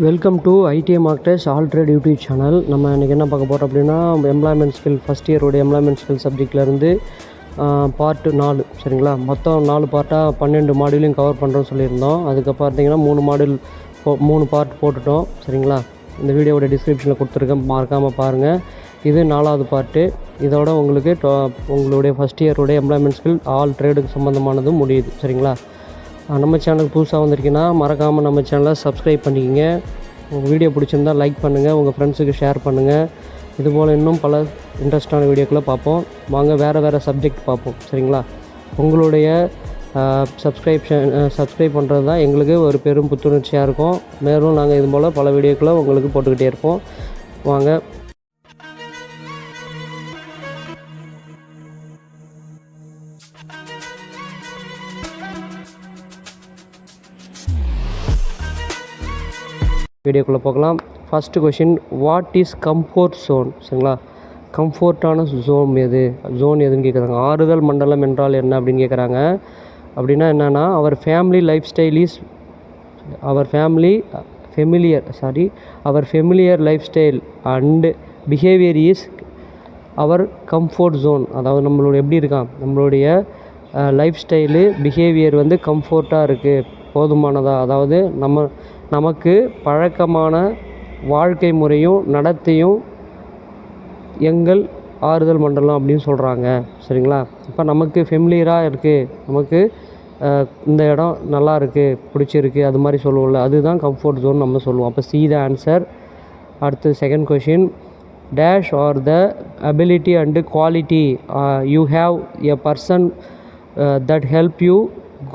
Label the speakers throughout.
Speaker 1: Welcome to ITI mark test all trade YouTube channel. நம்ம இன்றைக்கி என்ன பார்க்க போகிறோம் அப்படின்னா, எம்ப்ளாய்மெண்ட் ஸ்கில் ஃபஸ்ட் இயரோட எம்ப்ளாய்மெண்ட் ஸ்கில் சப்ஜெக்ட்லேருந்து பார்ட்டு 4 சரிங்களா. மொத்தம் 4 பார்ட்டாக 12 மாடியூலையும் கவர் பண்ணுறோன்னு சொல்லியிருந்தோம். அதுக்கு பார்த்தீங்கன்னா 3 பார்ட் போட்டுட்டோம் சரிங்களா. இந்த வீடியோவோட டிஸ்கிரிப்ஷனில் கொடுத்துருக்கேன், மறக்காமல் பாருங்கள். இது 4வது பார்ட்டு. இதோட உங்களுக்கு உங்களுடைய ஃபஸ்ட் இயரோடைய எம்ப்ளாய்மெண்ட் ஸ்கில் ஆல் ட்ரேடுக்கு சம்மந்தமானதும் முடியுது சரிங்களா. நம்ம சேனலுக்கு புதுசாக வந்திருக்கீங்கன்னா மறக்காமல் நம்ம சேனலை சப்ஸ்கிரைப் பண்ணிக்கோங்க. உங்கள் வீடியோ பிடிச்சிருந்தால் லைக் பண்ணுங்கள், உங்கள் ஃப்ரெண்ட்ஸுக்கு ஷேர் பண்ணுங்கள். இதுபோல் இன்னும் பல இன்ட்ரெஸ்டான வீடியோக்களை பார்ப்போம். வாங்க வேறு சப்ஜெக்ட் பார்ப்போம் சரிங்களா. உங்களுடைய சப்ஸ்கிரைப் பண்ணுறது தான் எங்களுக்கு ஒரு பெரும் புத்துணர்ச்சியாக இருக்கும். மேலும் நாங்கள் இது போல் பல வீடியோக்களை உங்களுக்கு போட்டுக்கிட்டே இருப்போம். வாங்க வீடியோக்குள்ளே போகலாம். First question, what is comfort zone சரிங்களா. கம்ஃபோர்ட்டான ஜோன் எதுன்னு கேட்குறாங்க. ஆறுதல் மண்டலம் என்றால் என்ன அப்படின்னு கேட்குறாங்க. அப்படின்னா என்னென்னா, our familiar life style and behaviour is our comfort zone. அதாவது நம்மளோட எப்படி இருக்கான், நம்மளுடைய லைஃப் ஸ்டைலு பிஹேவியர் வந்து கம்ஃபோர்ட்டாக இருக்குது, போதுமானதாக. அதாவது நமக்கு பழக்கமான வாழ்க்கை முறையும் நடத்தையும் எங்கள் ஆறுதல் மண்டலம் அப்படின்னு சொல்கிறாங்க சரிங்களா. இப்போ நமக்கு ஃபெமிலியராக இருக்குது, நமக்கு இந்த இடம் நல்லா இருக்குது, பிடிச்சிருக்கு, அது மாதிரி சொல்லுவோம்ல, அதுதான் கம்ஃபோர்ட் ஜோன் நம்ம சொல்லுவோம். அப்போ சி த ஆன்சர். அடுத்து second question, dash are the ability and quality you have a person that help you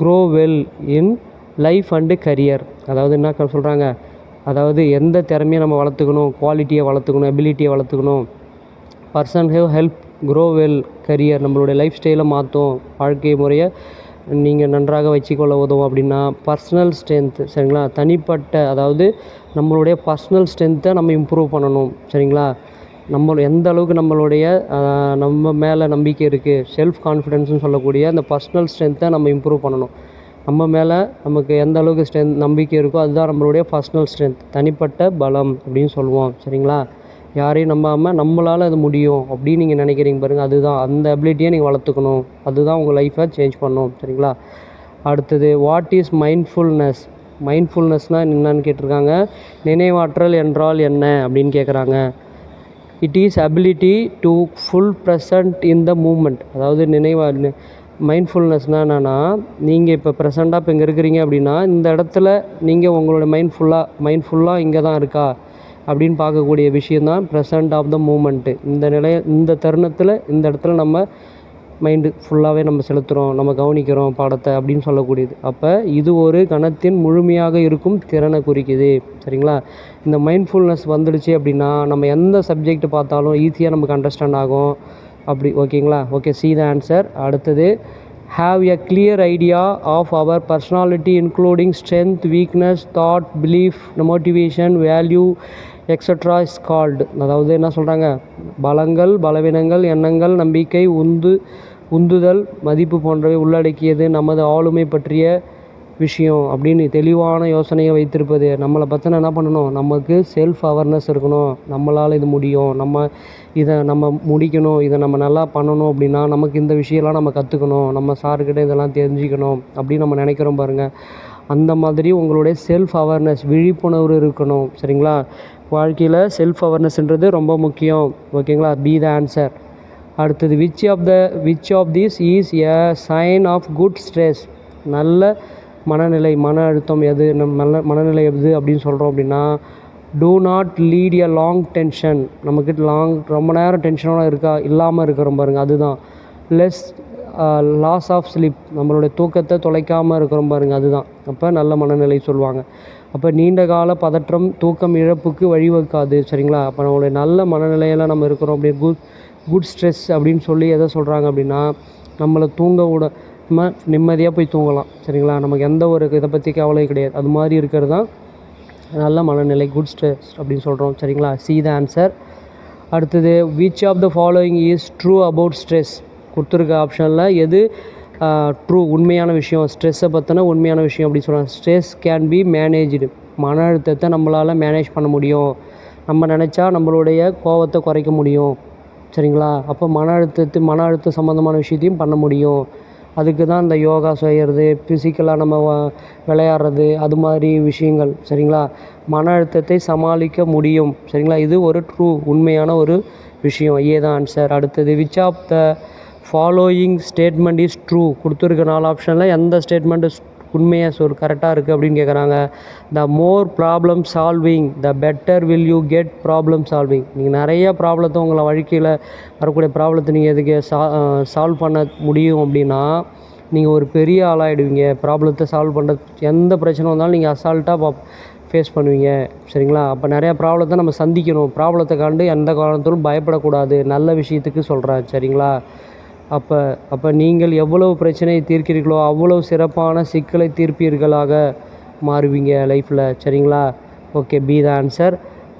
Speaker 1: grow well in life and career. அதாவது என்ன சொல்கிறாங்க, அதாவது எந்த திறமையை நம்ம வளர்த்துக்கணும், குவாலிட்டியை வளர்த்துக்கணும், எபிலிட்டியை வளர்த்துக்கணும். Person help grow well career, நம்மளுடைய லைஃப் ஸ்டைலை மாற்றும், வாழ்க்கை முறையை நீங்கள் நன்றாக வச்சுக்கொள்ள உதவும். அப்படின்னா பர்சனல் ஸ்ட்ரென்த் சரிங்களா. தனிப்பட்ட, அதாவது நம்மளுடைய பர்சனல் ஸ்ட்ரென்த்தை நம்ம இம்ப்ரூவ் பண்ணணும் சரிங்களா. எந்த அளவுக்கு நம்ம மேலே நம்பிக்கை இருக்குது, செல்ஃப் கான்ஃபிடென்ஸ்னு சொல்லக்கூடிய அந்த பர்சனல் ஸ்ட்ரென்த்தை நம்ம இம்ப்ரூவ் பண்ணணும். நம்ம மேலே நமக்கு எந்த அளவுக்கு நம்பிக்கை இருக்கோ அதுதான் நம்மளுடைய பர்சனல் ஸ்ட்ரென்த், தனிப்பட்ட பலம் அப்படின்னு சொல்லுவோம் சரிங்களா. யாரையும் நம்பாமல் நம்மளால் அது முடியும் அப்படின்னு நீங்கள் நினைக்கிறீங்க பாருங்கள், அதுதான் அந்த அபிலிட்டியை நீங்கள் வளர்த்துக்கணும். அதுதான் உங்கள் லைஃப்பை சேஞ்ச் பண்ணணும் சரிங்களா. அடுத்தது, வாட் இஸ் மைண்ட்ஃபுல்னஸ்னால் என்னன்னு கேட்டிருக்காங்க. நினைவாற்றல் என்றால் என்ன அப்படின்னு கேட்குறாங்க. It is ability to full present in the moment. அதாவது மைண்ட்ஃபுல்னஸ்னால் என்னென்னா, நீங்கள் இப்போ ப்ரெசண்ட்டாக இப்போ இங்கே இருக்கிறீங்க அப்படின்னா, இந்த இடத்துல நீங்கள் உங்களோட மைண்ட் ஃபுல்லாக இங்கே தான் இருக்கா அப்படின்னு பார்க்கக்கூடிய விஷயந்தான் ப்ரெசண்ட் ஆஃப் த மூமெண்ட்டு. இந்த தருணத்தில் இந்த இடத்துல நம்ம மைண்டு ஃபுல்லாகவே நம்ம செலுத்துகிறோம், நம்ம கவனிக்கிறோம் பாடத்தை அப்படின்னு சொல்லக்கூடியது. அப்போ இது ஒரு கணத்தின் முழுமையாக இருக்கும் திறனை குறிக்குது சரிங்களா. இந்த மைண்ட்ஃபுல்னஸ் வந்துடுச்சு அப்படின்னா நம்ம எந்த சப்ஜெக்ட் பார்த்தாலும் ஈஸியாக நமக்கு அண்டர்ஸ்டாண்ட் ஆகும் அப்படி. ஓகேங்களா. Okay, C the answer. அடுத்தது, have a clear idea of our personality including strength, weakness, thought, belief, motivation, value extra is called. அதாவது என்ன சொல்கிறாங்க, பலங்கள், பலவீனங்கள், எண்ணங்கள், நம்பிக்கை, உந்துதல், மதிப்பு போன்றவை உள்ளடக்கியது நமது ஆளுமை பற்றிய விஷயம் அப்படின்னு தெளிவான யோசனையை வைத்திருப்பது. நம்மளை பற்றின என்ன பண்ணணும், நமக்கு செல்ஃப் அவேர்னஸ் இருக்கணும். நம்மளால் இது முடியும், இதை நம்ம முடிக்கணும், இதை நம்ம நல்லா பண்ணணும் அப்படின்னா நமக்கு இந்த விஷயம்லாம் நம்ம கற்றுக்கணும், நம்ம சார்கிட்ட இதெல்லாம் தெரிஞ்சுக்கணும் அப்படின்னு நம்ம நினைக்கிறோம் பாருங்கள். அந்த மாதிரி உங்களுடைய செல்ஃப் அவேர்னஸ், விழிப்புணர்வு இருக்கணும் சரிங்களா. வாழ்க்கையில் செல்ஃப் அவேர்னஸ்ன்றது ரொம்ப முக்கியம். ஓகேங்களா, பி த ஆன்சர். அடுத்தது, which of this is a sign of good stress. நல்ல மன அழுத்தம் எது, நல்ல மனநிலை எது அப்படின்னு சொல்கிறோம் அப்படின்னா, do not lead a long tension. நமக்கு ரொம்ப நேரம் டென்ஷனோட இல்லாமல் இருக்கிறோம் பாருங்கள், அதுதான். லாஸ் ஆஃப் ஸ்லீப், நம்மளுடைய தூக்கத்தை தொலைக்காமல் இருக்கிறோம் பாருங்கள், அதுதான். அப்போ நல்ல மனநிலை சொல்லுவாங்க. அப்போ நீண்ட கால பதற்றம் தூக்கம் இழப்புக்கு வழிவகுக்காது சரிங்களா. அப்போ நம்மளுடைய நல்ல மனநிலையில் நம்ம இருக்கிறோம் அப்படி குட் ஸ்ட்ரெஸ் அப்படின்னு சொல்லி எதை சொல்கிறாங்க அப்படின்னா, நம்மளை நம்ம நிம்மதியாக போய் தூங்கலாம் சரிங்களா. நமக்கு எந்த ஒரு இதை பற்றி கவலை கிடையாது, அது மாதிரி இருக்கிறது தான் நல்ல மனநிலை, குட் ஸ்ட்ரெஸ் அப்படின்னு சொல்கிறோம் சரிங்களா. C the answer. அடுத்தது, which of the following is true about stress. கொடுத்துருக்க ஆப்ஷனில் எது ட்ரூ உண்மையான விஷயம், ஸ்ட்ரெஸ்ஸை பற்றின உண்மையான விஷயம் அப்படி சொல்கிறாங்க. ஸ்ட்ரெஸ் கேன் பி மேனேஜ்டு, மன அழுத்தத்தை நம்மளால் மேனேஜ் பண்ண முடியும். நம்ம நினச்சா நம்மளுடைய கோவத்தை குறைக்க முடியும். சரிங்களா? அப்போ மன அழுத்தம் சம்மந்தமான விஷயத்தையும் பண்ண முடியும். அதுக்கு தான் இந்த யோகா செய்கிறது, ஃபிசிக்கலாக நம்ம விளையாடுறது, அது மாதிரி விஷயங்கள். சரிங்களா? மன அழுத்தத்தை சமாளிக்க முடியும். சரிங்களா? இது ஒரு உண்மையான ஒரு விஷயம். தான் ஆன்சர். அடுத்தது, which of the following statement is true? கொடுத்துருக்க 4 ஆப்ஷனில் எந்த ஸ்டேட்மெண்ட்டு உண்மையாக கரெக்டாக இருக்குது அப்படின்னு கேட்குறாங்க. The more problem solving the better will you get problem solving. நீங்கள் நிறைய ப்ராப்ளத்தை உங்களை வாழ்க்கையில் வரக்கூடிய ப்ராப்ளத்தை நீங்கள் எதுக்கு சால்வ் பண்ண முடியும் அப்படின்னா, நீங்கள் ஒரு பெரிய ஆளாகிடுவீங்க. ப்ராப்ளத்தை சால்வ் பண்ணுறது, எந்த பிரச்சனை வந்தாலும் நீங்கள் அசால்ட்டாக ஃபேஸ் பண்ணுவீங்க. சரிங்களா? அப்போ நிறையா ப்ராப்ளத்தை நம்ம சந்திக்கணும். ப்ராப்ளத்தை கண்டு எந்த காரணத்திலும் பயப்படக்கூடாது. நல்ல விஷயத்துக்கு சொல்கிறேன். சரிங்களா? அப்போ நீங்கள் எவ்வளவு பிரச்சனையை தீர்க்கிறீர்களோ அவ்வளவு சிறப்பான சிக்கலை தீர்ப்பீர்களாக மாறுவீங்க லைஃப்பில். சரிங்களா? Okay, B the answer.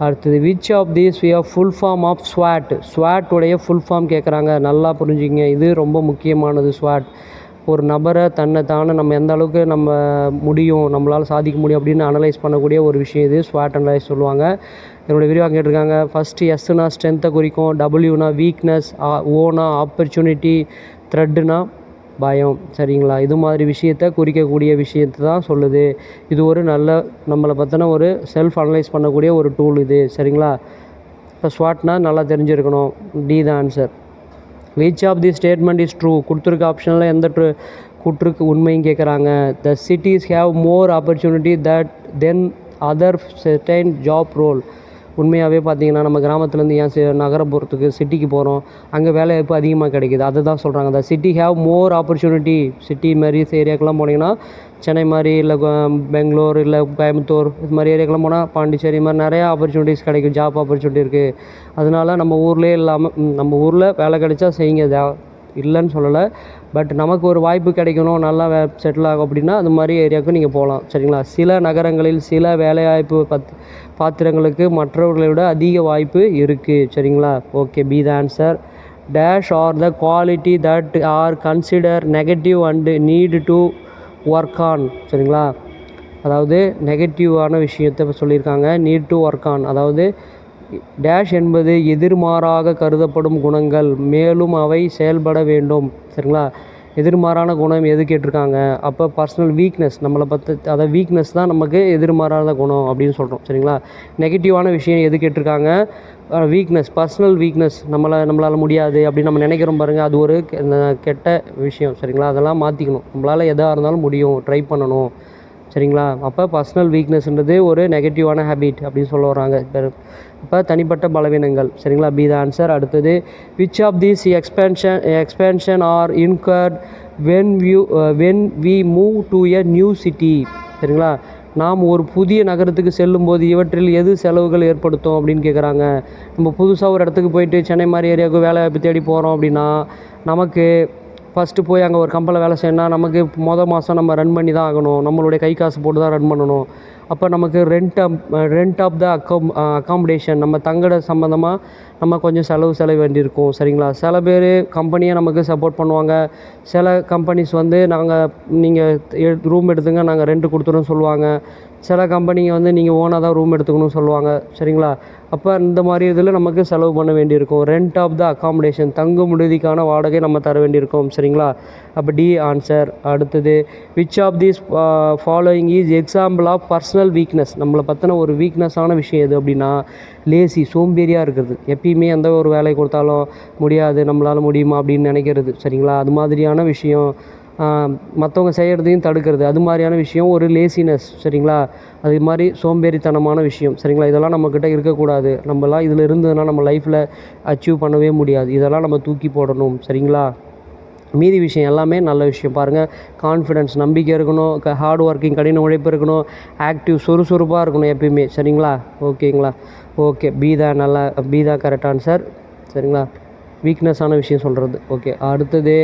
Speaker 1: அடுத்தது, which of these we are full form of ஸ்வாட்? ஸ்வாட்டுடைய ஃபுல் ஃபார்ம் கேட்குறாங்க. நல்லா புரிஞ்சுங்க, இது ரொம்ப முக்கியமானது. ஸ்வாட் ஒரு நபரை தன்னை நம்ம எந்த அளவுக்கு நம்ம முடியும், நம்மளால் சாதிக்க முடியும் அப்படின்னு அனலைஸ் பண்ணக்கூடிய ஒரு விஷயம். இது ஸ்வாட் அனலைஸ் சொல்லுவாங்க. என்னோடய விரிவாக கேட்டிருக்காங்க. ஃபஸ்ட்டு எஸ்னா ஸ்ட்ரென்த்தை குறிக்கும், டபிள்யூனா வீக்னஸ், ஓனா ஆப்பர்ச்சுனிட்டி, த்ரெட்டுனா பயம். சரிங்களா? இது மாதிரி விஷயத்தை குறிக்கக்கூடிய விஷயத்தை தான் சொல்லுது. இது ஒரு நல்ல நம்மளை பற்றின ஒரு செல்ஃப் அனலைஸ் பண்ணக்கூடிய ஒரு டூல் இது. சரிங்களா? இப்போ ஸ்வாட்னா நல்லா தெரிஞ்சிருக்கணும். D the answer. Which of the statement is true? கொடுத்துருக்க ஆப்ஷனில் எந்த கூற்றுக்கு உண்மையும் கேட்குறாங்க. The cities have more opportunity than other certain job role. உண்மையாகவே பார்த்தீங்கன்னா நம்ம கிராமத்துலேருந்து ஏன் நகரப்புறத்துக்கு சிட்டிக்கு போகிறோம், அங்கே வேலைவாய்ப்பு அதிகமாக கிடைக்கிது. அதை தான் சொல்கிறாங்க. த city have more opportunity. City மாதிரி ஏரியாக்கெலாம் போனீங்கன்னா, சென்னை மாதிரி, இல்லை பெங்களூர், இல்லை கோயம்புத்தூர், இது மாதிரி ஏரியாக்கெலாம் போனால், பாண்டிச்சேரி மாதிரி நிறையா ஆப்பர்ச்சுனிட்டிஸ் கிடைக்கும். ஜாப் ஆப்பர்ச்சுனிட்டி இருக்குது. அதனால நம்ம ஊர்லேயே இல்லாமல் நம்ம ஊரில் வேலை கிடைச்சா செய்யுங்க, இல்லைன்னு சொல்லலை. பட் நமக்கு ஒரு வாய்ப்பு கிடைக்கணும், நல்லா செட்டில் ஆகும் அப்படின்னா அது மாதிரி ஏரியாவுக்கு நீங்கள் போகலாம். சரிங்களா? சில நகரங்களில் சில வேலைவாய்ப்பு பாத்திரங்களுக்கு மற்றவர்களை விட அதிக வாய்ப்பு இருக்குது. சரிங்களா? Okay, B the answer. Dash are the quality that are consider negative and need to work on. சரிங்களா? அதாவது நெகட்டிவான விஷயத்தை சொல்லியிருக்காங்க. நீட் டு ஒர்க் ஆன், அதாவது டேஷ் என்பது எதிர்மாறாக கருதப்படும் குணங்கள், மேலும் அவை செயல்பட வேண்டும். சரிங்களா? எதிர்மாறான குணம் எது கேட்டிருக்காங்க? அப்போ பர்சனல் வீக்னஸ், நம்மளை அதாவது வீக்னஸ் தான் நமக்கு எதிர்மாறான குணம் அப்படின்னு சொல்கிறோம். சரிங்களா? நெகட்டிவான விஷயம் எது கேட்டிருக்காங்க? வீக்னஸ், பர்சனல் வீக்னஸ், நம்மளால் முடியாது அப்படின்னு நம்ம நினைக்கிறோம் பாருங்கள், அது ஒரு கெட்ட விஷயம். சரிங்களா? அதெல்லாம் மாற்றிக்கணும். நம்மளால் எதாக இருந்தாலும் முடியும், ட்ரை பண்ணணும். சரிங்களா? அப்போ பர்சனல் வீக்னஸ்ன்றது ஒரு நெகட்டிவான ஹேபிட் அப்படின்னு சொல்ல வராங்க. இப்போ தனிப்பட்ட பலவீனங்கள். சரிங்களா? B the answer. அடுத்தது, which of these expansion are incurred when we move to a new city? சரிங்களா? நாம் ஒரு புதிய நகரத்துக்கு செல்லும்போது இவற்றில் எது செலவுகள் ஏற்படுத்தும் அப்படின்னு கேட்குறாங்க. நம்ம புதுசாக ஒரு இடத்துக்கு போயிட்டு சென்னை மாதிரி ஏரியாவுக்கு வேலை வாய்ப்பு தேடி போகிறோம் அப்படின்னா, நமக்கு ஃபஸ்ட்டு போய் அங்கே ஒரு கம்பெனியில் வேலை செய்யணும்னா நமக்கு மாதம் நம்ம ரன் பண்ணி தான் ஆகணும். நம்மளுடைய கை காசு போட்டு தான் ரன் பண்ணணும். அப்போ நமக்கு ரெண்ட் ஆஃப் த அக்காமடேஷன், நம்ம தங்குற சம்மந்தமாக நம்ம கொஞ்சம் செலவு வேண்டியிருக்கும். சரிங்களா? சில பேர் கம்பெனியை நமக்கு சப்போர்ட் பண்ணுவாங்க. சில கம்பெனிஸ் நீங்கள் ரூம் எடுத்துங்க, நாங்கள் ரெண்ட்டு கொடுத்துருன்னு சொல்லுவாங்க. சில கம்பெனிங்க நீங்கள் ஓனாக தான் ரூம் எடுத்துக்கணும்னு சொல்லுவாங்க. சரிங்களா? அப்போ இந்த மாதிரி இதில் நமக்கு செலவு பண்ண வேண்டியிருக்கும். ரெண்ட் ஆஃப் த அக்காமடேஷன், தங்கும் விடுதிக்கான வாடகை நம்ம தர வேண்டியிருக்கும். சரிங்களா? அப்போ டி ஆன்சர். அடுத்தது, which of these following is example of personal weakness? நம்மளை பற்றின ஒரு வீக்னஸான விஷயம் எது அப்படின்னா, லேசி, சோம்பேறியாக இருக்கிறது. எப்பயுமே எந்த ஒரு வேலை கொடுத்தாலும் முடியாது, நம்மளால் முடியுமா அப்படின்னு நினைக்கிறது. சரிங்களா? அது மாதிரியான விஷயம். மற்றவங்க செய்கிறதையும் தடுக்கிறது, அது மாதிரியான விஷயம் ஒரு லேசினஸ். சரிங்களா? அது மாதிரி சோம்பேறித்தனமான விஷயம். சரிங்களா? இதெல்லாம் நம்மக்கிட்ட இருக்கக்கூடாது. நம்மலாம் இதில் இருந்ததுன்னா நம்ம லைஃப்பில் அச்சீவ் பண்ணவே முடியாது. இதெல்லாம் நம்ம தூக்கி போடணும். சரிங்களா? மீதி விஷயம் எல்லாமே நல்ல விஷயம். பாருங்கள், கான்ஃபிடென்ஸ், நம்பிக்கை இருக்கணும், ஹார்ட் ஒர்க்கிங், கடின உழைப்பு இருக்கணும், ஆக்டிவ், சுறுசுறுப்பாக இருக்கணும் எப்பயுமே. சரிங்களா? ஓகேங்களா? ஓகே, பி தான் கரெக்ட் ஆன்சர். சரிங்களா? வீக்னஸான விஷயம் சொல்கிறது. ஓகே, அடுத்தது,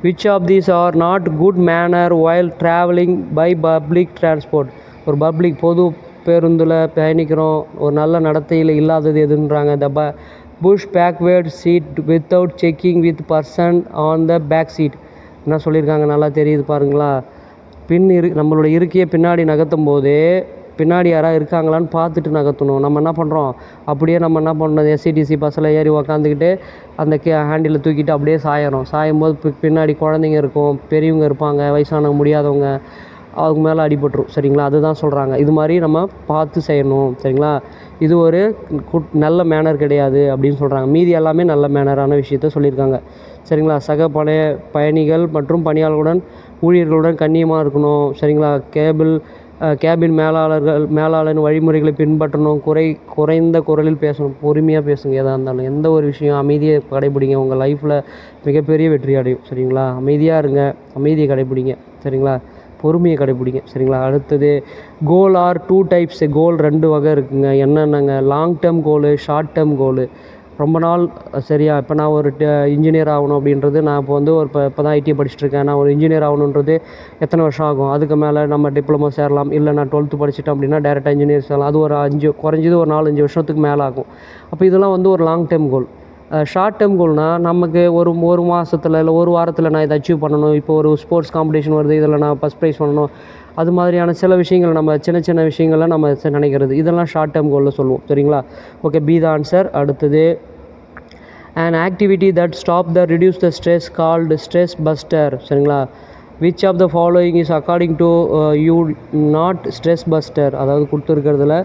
Speaker 1: which of these are not good manner while travelling by public transport? ஒரு பொது பேருந்தில் பயணிக்கிறோம், ஒரு நல்ல நடத்தையில் இல்லாதது எதுன்றாங்க? Push backward seat without checking with person on the back seat. என்ன சொல்லியிருக்காங்க? நல்லா தெரியுது பாருங்களா. நம்மளோட இருக்கையை பின்னாடி நகர்த்தும் போது பின்னாடி யாராவது இருக்காங்களான்னு பார்த்துட்டு நகர்த்தணும். நம்ம என்ன பண்ணுறோம், அப்படியே நம்ம என்ன பண்ணணும், எஸ்சிடிசி பஸ்ஸில் ஏறி உக்காந்துக்கிட்டு அந்த ஹேண்டிலை தூக்கிட்டு அப்படியே சாயும்போது பின்னாடி குழந்தைங்க இருக்கும், பெரியவங்க இருப்பாங்க, வயசானவங்க, முடியாதவங்க, அவங்க மேலே அடிபட்டுரும். சரிங்களா, அதுதான் சொல்கிறாங்க. இது மாதிரி நம்ம பார்த்து செய்யணும். சரிங்களா, இது ஒரு நல்ல மேனர் கிடையாது அப்படின்னு சொல்கிறாங்க. மீதி எல்லாமே நல்ல மேனரான விஷயத்த சொல்லியிருக்காங்க. சரிங்களா, சக பயணிகள் மற்றும் பணியாளர்களுடன் ஊழியர்களுடன் கண்ணியமாக இருக்கணும். சரிங்களா, கேபின் மேலாளரின் வழிமுறைகளை பின்பற்றணும். குறைந்த குரலில் பேசணும். பொறுமையாக பேசுங்க. எதாக இருந்தாலும் எந்த ஒரு விஷயம் அமைதியை கடைப்பிடிங்க. உங்கள் லைஃப்பில் மிகப்பெரிய வெற்றி அடையும். சரிங்களா, அமைதியாக இருங்க, அமைதியை கடைப்பிடிங்க. சரிங்களா, பொறுமையை கடைப்பிடிங்க. சரிங்களா, அடுத்தது கோல் ஆர் 2 டைப்ஸ். கோல் 2 வகை இருக்குங்க. என்னென்னங்க, லாங் டேர்ம் கோலு, ஷார்ட் டேர்ம் கோலு. ரொம்ப நாள் சரியா, இப்போ நான் ஒரு இன்ஜினியர் ஆகணும் அப்படின்றது, நான் இப்போ வந்து இப்போ தான் ஐடி படிச்சுட்ருக்கேன். நான் ஒரு இன்ஜினியர் ஆகணுன்றது எத்தனை வருஷம் ஆகும்? அதுக்கு மேலே நம்ம டிப்ளமோ சேரலாம். இல்லை நான் 12th படிச்சுட்டேன் அப்படின்னா டேரெக்டாக இன்ஜினியர் சேரலாம். அது ஒரு குறைஞ்சது ஒரு 4-5 வருஷத்துக்கு மேலே ஆகும். அப்போ இதெல்லாம் வந்து ஒரு long term goal. Short term கோல்னால் நமக்கு ஒரு மாதத்தில் இல்லை ஒரு வாரத்தில் நான் இதை அச்சீவ் பண்ணணும். இப்போ ஒரு ஸ்போர்ட்ஸ் காம்படிஷன் வருது, இதில் நான் ஃபஸ்ட் ப்ரைஸ் பண்ணணும். அது மாதிரியான சில விஷயங்கள், நம்ம சின்ன சின்ன நம்ம நினைக்கிறது, இதெல்லாம் ஷார்ட் டேர்ம் கோலில் சொல்லுவோம். சரிங்களா, ஓகே, பி த ஆன்சர். அடுத்தது an activity that reduce the stress called stress buster. சரிங்களா, which of the following is according to you not stress buster? அதாவது கொடுத்துருக்கிறதுல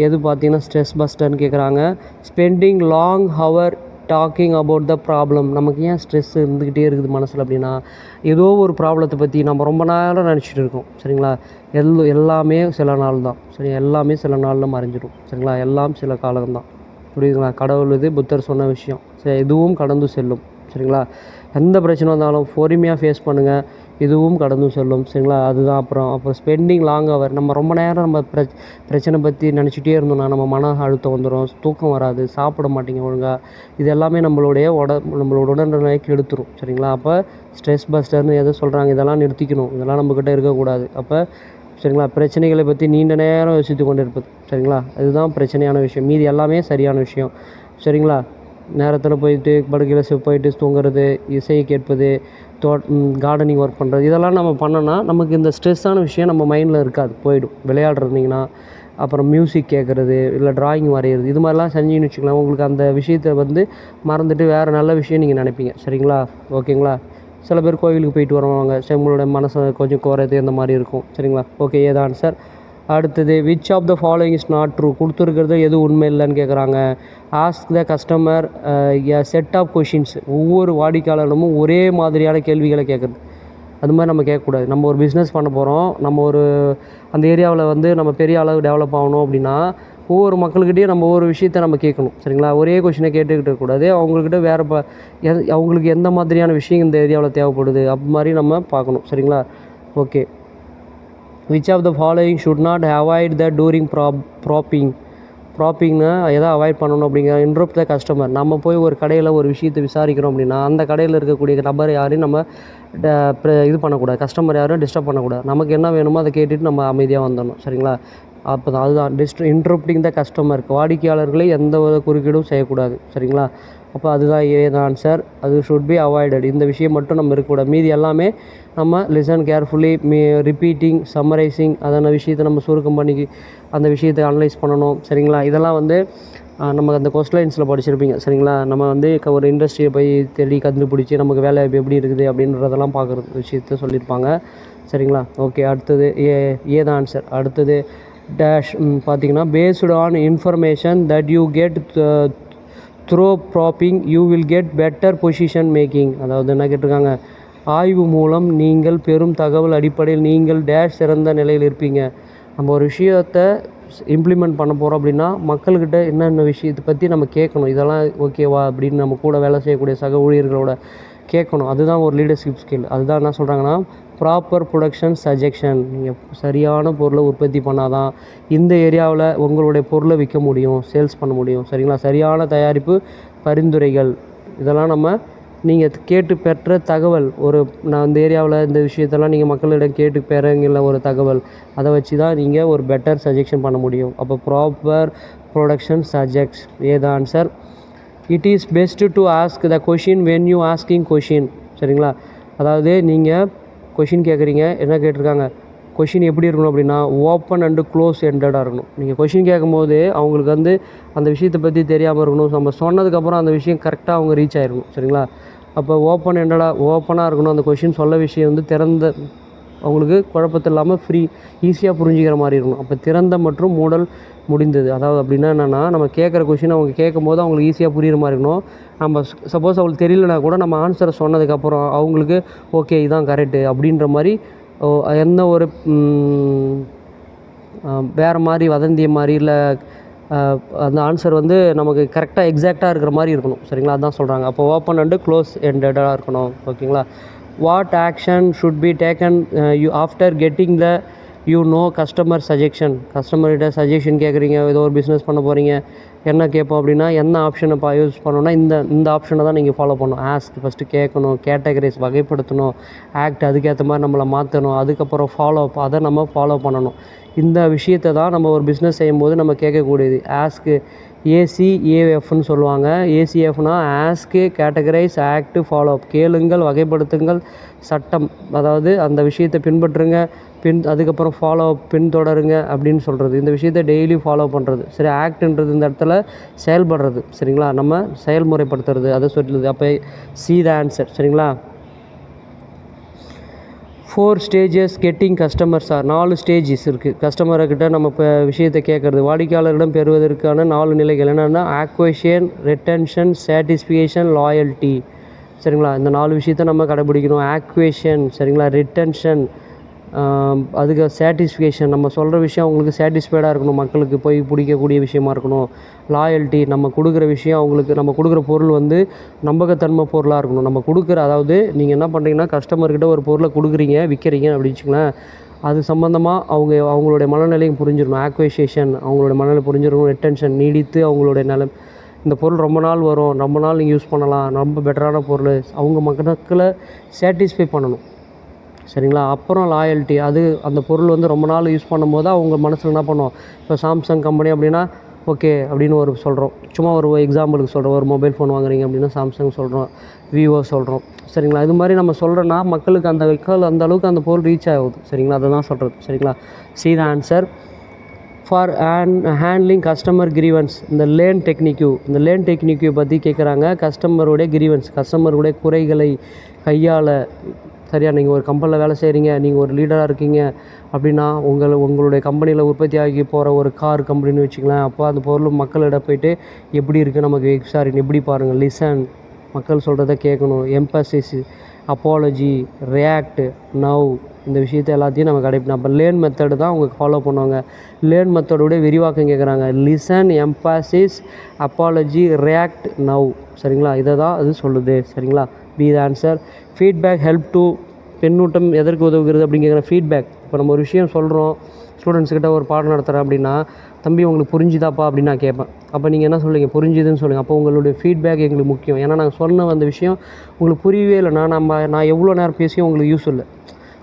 Speaker 1: எது பார்த்தீங்கன்னா ஸ்ட்ரெஸ் பஸ்டர்னு கேட்குறாங்க. Spending long hour talking about the problem. நமக்கு ஏன் stress இருந்துக்கிட்டே இருக்குது மனசில் அப்படின்னா, ஏதோ ஒரு ப்ராப்ளத்தை பற்றி நம்ம ரொம்ப நேரம் நினச்சிட்டு இருக்கோம். சரிங்களா, எல்லாமே சில நாள் தான். சரி, எல்லாமே சில நாளில் மறைஞ்சிடும். சரிங்களா, எல்லாம் சில காலம்தான். புரியுதுங்களா, கடவுள் இது புத்தர் சொன்ன விஷயம். சரி, இதுவும் கடந்து செல்லும். சரிங்களா, எந்த பிரச்சனை வந்தாலும் பொறுமையாக ஃபேஸ் பண்ணுங்கள், இதுவும் கடந்து செல்லும். சரிங்களா, அதுதான். அப்புறம் ஸ்பெண்டிங் லாங் ஹவர். நம்ம ரொம்ப நேரம் நம்ம பிரச்சனை பற்றி நினச்சிட்டே இருந்தோம்னா நம்ம மன அழுத்தம் வந்துடும், தூக்கம் வராது, சாப்பிட மாட்டீங்க ஒழுங்காக. இது எல்லாமே நம்மளோட உடல்நிலைக்கு எடுத்துரும். சரிங்களா, அப்போ ஸ்ட்ரெஸ் பஸ்டர்னு எதை சொல்கிறாங்க, இதெல்லாம் நிறுத்திக்கணும். இதெல்லாம் நம்மக்கிட்ட இருக்கக்கூடாது. அப்போ சரிங்களா, பிரச்சனைகளை பற்றி நீண்ட நேரம் யோசித்து கொண்டு இருப்பது. சரிங்களா, இதுதான் பிரச்சனையான விஷயம். மீதி எல்லாமே சரியான விஷயம். சரிங்களா, நேரத்தில் போயிட்டு படுக்கையில் போயிட்டு தூங்குறது, இசையை கேட்பது, கார்டனிங் ஒர்க் பண்ணுறது, இதெல்லாம் நம்ம பண்ணோன்னா நமக்கு இந்த ஸ்ட்ரெஸ்ஸான விஷயம் நம்ம மைண்டில் இருக்காது, போயிடும். விளையாடுறீங்கன்னா அப்புறம் மியூசிக் கேட்குறது, இல்லை ட்ராயிங் வரைகிறது, இது மாதிரிலாம் செஞ்சுன்னு வச்சுக்கலாம். உங்களுக்கு அந்த விஷயத்தை வந்து மறந்துட்டு வேறு நல்ல விஷயம் நீங்கள் நினைப்பீங்க. சரிங்களா, ஓகேங்களா. சில பேர் கோவிலுக்கு போயிட்டு வருவாங்க, உங்களோட மனசை கொஞ்சம் குறையுது, இந்த மாதிரி இருக்கும். சரிங்களா, ஓகே, ஏதா ஆன்சர். அடுத்தது which of the following is not true. கொடுத்துருக்கிறது எது உண்மை இல்லைன்னு கேட்குறாங்க. Ask the customer a set of questions. ஒவ்வொரு வாடிக்கையாளரிடமும் ஒரே மாதிரியான கேள்விகளை கேட்குறது, அது மாதிரி நம்ம கேட்கக்கூடாது. நம்ம ஒரு பிஸ்னஸ் பண்ண போகிறோம், நம்ம அந்த ஏரியாவில் வந்து நம்ம பெரிய அளவு டெவலப் ஆகணும் அப்படின்னா ஒவ்வொரு மக்கள்கிட்டையும் நம்ம ஒவ்வொரு விஷயத்த நம்ம கேட்கணும். சரிங்களா, ஒரே கொஷினை கேட்டுக்கிட்டு இருக்கக்கூடாது. அவங்கக்கிட்ட வேறு அவங்களுக்கு எந்த மாதிரியான விஷயம் இந்த ஏரியாவில் தேவைப்படுது அப்படி மாதிரி நம்ம பார்க்கணும். சரிங்களா, okay. Which of the following should not avoid the during ப்ராப்பிங்னா எதை அவாய்ட் பண்ணணும் அப்படிங்கிற. Interrupt the customer. நம்ம போய் ஒரு கடையில் ஒரு விஷயத்தை விசாரிக்கிறோம் அப்படின்னா அந்த கடையில் இருக்கக்கூடிய நபர் யாரையும் நம்ம இது பண்ணக்கூடாது, கஸ்டமர் யாரும் டிஸ்டர்ப் பண்ணக்கூடாது. நமக்கு என்ன வேணுமோ அதை கேட்டுட்டு நம்ம அமைதியாக வந்துடணும். சரிங்களா, அப்போ தான் அதுதான் இன்ட்ரப்டிங் த கஸ்டமர். வாடிக்கையாளர்களை எந்த ஒரு குறுக்கீடும் செய்யக்கூடாது. சரிங்களா, அப்போ அதுதான் ஏதான் ஆன்சர். அது ஷுட் பி அவாய்டட். இந்த விஷயம் மட்டும் நம்ம இருக்கக்கூடாது. மீதி எல்லாமே நம்ம லிசன் கேர்ஃபுல்லி, ரிப்பீட்டிங், சம்மரைசிங், அதான விஷயத்தை நம்ம சுருக்கம் பண்ணி அந்த விஷயத்தை அனலைஸ் பண்ணணும். சரிங்களா, இதெல்லாம் வந்து நம்ம அந்த கொஸ்டின்ஸில் படிச்சிருப்பீங்க. சரிங்களா, நம்ம வந்து ஒரு இண்டஸ்ட்ரியை போய் தேடி கண்டுபிடிச்சி நமக்கு வேலை எப்படி இருக்குது அப்படின்றதெல்லாம் பார்க்குற விஷயத்த சொல்லியிருப்பாங்க. சரிங்களா, ஓகே. அடுத்தது ஏதான் ஆன்சர். அடுத்தது டேஷ் பார்த்தீங்கன்னா based on information that you get through probing you will get better position making. அதாவது என்ன கேட்டிருக்காங்க, ஆய்வு மூலம் நீங்கள் பெரும் தகவல் அடிப்படையில் நீங்கள் டேஷ் சிறந்த நிலையில் இருப்பீங்க. நம்ம ஒரு விஷயத்தை இம்ப்ளிமெண்ட் பண்ண போகிறோம் அப்படின்னா மக்கள்கிட்ட என்னென்ன விஷயத்தை பற்றி நம்ம கேட்கணும், இதெல்லாம் ஓகேவா அப்படின்னு நம்ம கூட வேலை செய்யக்கூடிய சக ஊழியர்களோட கேட்கணும். அதுதான் ஒரு லீடர்ஷிப் ஸ்கில். அதுதான் என்ன சொல்கிறாங்கன்னா ப்ராப்பர் ப்ரொடக்ஷன் சஜெக்ஷன். நீங்கள் சரியான பொருளை உற்பத்தி பண்ணால் தான் இந்த ஏரியாவில் உங்களுடைய பொருளை விற்க முடியும், சேல்ஸ் பண்ண முடியும். சரிங்களா, சரியான தயாரிப்பு பரிந்துரைகள், இதெல்லாம் நீங்கள் கேட்டு பெற்ற தகவல். நான் இந்த ஏரியாவில் இந்த விஷயத்தெல்லாம் நீங்கள் மக்களிடம் கேட்டு பெறங்கிற ஒரு தகவல், அதை வச்சு தான் நீங்கள் ஒரு பெட்டர் சஜெக்ஷன் பண்ண முடியும். அப்போ proper production suggests. A the answer. It is best to ask the question when you asking question. சரிங்களா, அதாவது நீங்கள் கொஷின் கேட்குறீங்க, என்ன கேட்டிருக்காங்க, கொஷின் எப்படி இருக்கணும் அப்படின்னா ஓப்பன் அண்டு க்ளோஸ் எண்டடாக இருக்கணும். நீங்கள் கொஷின் கேட்கும்போது அவங்களுக்கு வந்து அந்த விஷயத்தை பற்றி தெரியாமல் இருக்கணும். நம்ம சொன்னதுக்கப்புறம் அந்த விஷயம் கரெக்டாக அவங்க ரீச் ஆகிருக்கணும். சரிங்களா? அப்போ ஓப்பனாக இருக்கணும். அந்த கொஷின் சொல்ல விஷயம் வந்து திறந்த அவங்களுக்கு குழப்பத்தில் இல்லாமல் ஈஸியாக புரிஞ்சிக்கிற மாதிரி இருக்கணும். அப்போ திறந்த மற்றும் மூடல் முடிந்தது. அதாவது அப்படின்னா என்னென்னா, நம்ம கேட்குற கொஷின் அவங்க கேட்கும்போது அவங்களுக்கு ஈஸியாக புரிகிற மாதிரி இருக்கணும். நம்ம சப்போஸ் அவங்களுக்கு தெரியலனா கூட நம்ம ஆன்சரை சொன்னதுக்கப்புறம் அவங்களுக்கு ஓகே இதான் கரெக்டு அப்படின்ற மாதிரி எந்த ஒரு வேறு மாதிரி வதந்திய மாதிரி இல்லை அந்த ஆன்சர் வந்து நமக்கு கரெக்டாக எக்ஸாக்டாக இருக்கிற மாதிரி இருக்கணும். சரிங்களா? அதுதான் சொல்கிறாங்க. அப்போ ஓப்பன் அண்டு க்ளோஸ் எண்டடாக இருக்கணும். ஓகேங்களா? What action should be taken you after getting the customer கஸ்டமர்கிட்ட சஜஷன் கேட்குறீங்க, ஏதோ ஒரு பிஸ்னஸ் பண்ண போகிறீங்க, என்ன கேட்போம் அப்படின்னா என்ன ஆப்ஷனை யூஸ் பண்ணணும்னா இந்த ஆப்ஷனை தான் நீங்கள் ஃபாலோ பண்ணணும். ஆஸ்க் ஃபஸ்ட்டு கேட்கணும், கேட்டகரைஸ் வகைப்படுத்தணும், ஆக்ட் அதுக்கேற்ற மாதிரி நம்மளை மாற்றணும், அதுக்கப்புறம் ஃபாலோ அப் அதை நம்ம ஃபாலோ பண்ணணும். இந்த விஷயத்தை தான் நம்ம ஒரு பிஸ்னஸ் செய்யும்போது நம்ம கேட்கக்கூடியது. ஆஸ்க்கு ஏசிஏஎஃப்னு சொல்லுவாங்க. ஏசிஎஃப்னா ஆஸ்க்கு, கேட்டகரைஸ், ஆக்ட், ஃபாலோ அப். கேளுங்கள், வகைப்படுத்துங்கள், சட்டம், அதாவது அந்த விஷயத்தை பின்பற்றுங்க, அதுக்கப்புறம் ஃபாலோ அப், பின்தொடருங்க அப்படின்னு சொல்கிறது. இந்த விஷயத்தை டெய்லி ஃபாலோ பண்ணுறது. சரி, ஆக்ட்ன்றது இந்த இடத்துல செயல்படுறது. சரிங்களா? நம்ம செயல்முறைப்படுத்துறது அதை சொல்லுது. அப்போ சி த ஆன்சர். சரிங்களா? 4 stages getting customers are. 4 stages இருக்குது. கஸ்டமர்கிட்ட நம்ம இப்போ விஷயத்தை கேட்குறது, வாடிக்கையாளரிடம் பெறுவதற்கான 4 நிலைகள் என்னென்னா ஆக்வேஷன், ரிட்டன்ஷன், சாட்டிஸ்ஃபிகேஷன், லாயல்ட்டி. சரிங்களா? இந்த 4 விஷயத்தை நம்ம கடைபிடிக்கணும். ஆக்வேஷன், சரிங்களா, ரிட்டன்ஷன், அதுக்கு சாட்டிஸ்ஃபிகேஷன், நம்ம சொல்கிற விஷயம் அவங்களுக்கு சாட்டிஸ்ஃபைடாக இருக்கணும், மக்களுக்கு போய் பிடிக்கக்கூடிய விஷயமா இருக்கணும். லாயல்ட்டி, நம்ம கொடுக்குற விஷயம் அவங்களுக்கு, நம்ம கொடுக்குற பொருள் வந்து நம்பகத்தன்மை பொருளாக இருக்கணும். நம்ம கொடுக்குற, அதாவது நீங்கள் என்ன பண்ணுறீங்கன்னா கஸ்டமர்கிட்ட ஒரு பொருளை கொடுக்குறீங்க, விற்கிறீங்க அப்படின்னு வச்சுங்களேன், அது சம்மந்தமாக அவங்களுடைய மனநிலையும் புரிஞ்சிடணும். ஆக்வேஷேஷன், அவங்களுடைய மனநிலை புரிஞ்சிடணும். ரிட்டன்ஷன், நீடித்து அவங்களுடைய இந்த பொருள் ரொம்ப நாள் வரும், ரொம்ப நாள் நீங்கள் யூஸ் பண்ணலாம், ரொம்ப பெட்டரான பொருள், அவங்க மக்களை சாட்டிஸ்ஃபை பண்ணணும். சரிங்களா? அப்புறம் லாயல்ட்டி, அது அந்த பொருள் வந்து ரொம்ப நாள் யூஸ் பண்ணும்போது அவங்க மனசில் என்ன பண்ணுவோம். இப்போ சாம்சங் கம்பெனி அப்படின்னா ஓகே அப்படின்னு சொல்கிறோம். சும்மா ஒரு எக்ஸாம்பிளுக்கு சொல்கிறோம். ஒரு மொபைல் ஃபோன் வாங்குறீங்க அப்படின்னா சாம்சங் சொல்கிறோம், விவோ சொல்கிறோம். சரிங்களா? இது மாதிரி நம்ம சொல்கிறோன்னா மக்களுக்கு அந்த அளவுக்கு அந்த பொருள் ரீச் ஆகுது. சரிங்களா? அதை தான் சொல்கிறது. சரிங்களா? C the answer. For handling customer grievance, இந்த லேர்ன் டெக்னிக்யூ பற்றி கேட்குறாங்க. கஸ்டமருடைய கிரீவன்ஸ், கஸ்டமருடைய குறைகளை கையாள. சரியா? நீங்கள் ஒரு கம்பெனியில் வேலை செய்கிறீங்க, நீங்கள் ஒரு லீடராக இருக்கீங்க அப்படின்னா உங்களுடைய கம்பெனியில் உற்பத்தி ஆகி போகிற ஒரு கார் கம்பெனின்னு வச்சுக்கலாம். அப்போ அந்த பொருள் மக்களிடம் போய்ட்டு எப்படி இருக்குது நமக்கு விசாரின்னு எப்படி பாருங்கள். லிசன், மக்கள் சொல்கிறத கேட்கணும். எம்பசிஸ், அப்பாலஜி, ரியாக்ட், நவ், இந்த விஷயத்தை எல்லாத்தையும் நம்ம கடைப்பிடிக்கணும். அப்போ லேர்ன் மெத்தடு தான் அவங்க ஃபாலோ பண்ணுவாங்க. லேர்ன் மெத்தடோடைய விரிவாக்கம் கேட்குறாங்க. Listen, emphasis, apology, react, now. சரிங்களா? இதை தான் அது சொல்லுது. சரிங்களா? B the answer. Feedback help to, பின்னூட்டம் எதற்கு உதவுகிறது அப்படின்னு கேட்குறேன். ஃபீட்பேக், இப்போ நம்ம ஒரு விஷயம் சொல்கிறோம், ஸ்டூடெண்ட்ஸ்கிட்ட ஒரு பாடம் நடத்துகிறேன் அப்படின்னா, தம்பி உங்களுக்கு புரிஞ்சுதாப்பா அப்படின்னு நான் கேட்பேன். அப்போ நீங்கள் என்ன சொல்லுங்கள், புரிஞ்சுதுன்னு சொல்லுங்கள். அப்போ உங்களுடைய ஃபீட்பேக் எங்களுக்கு முக்கியம். ஏன்னா நாங்கள் சொன்ன அந்த விஷயம் உங்களுக்கு புரியவே இல்லைன்னா நான் எவ்வளோ நேரம் பேசியும் உங்களுக்கு யூஸ் இல்லை.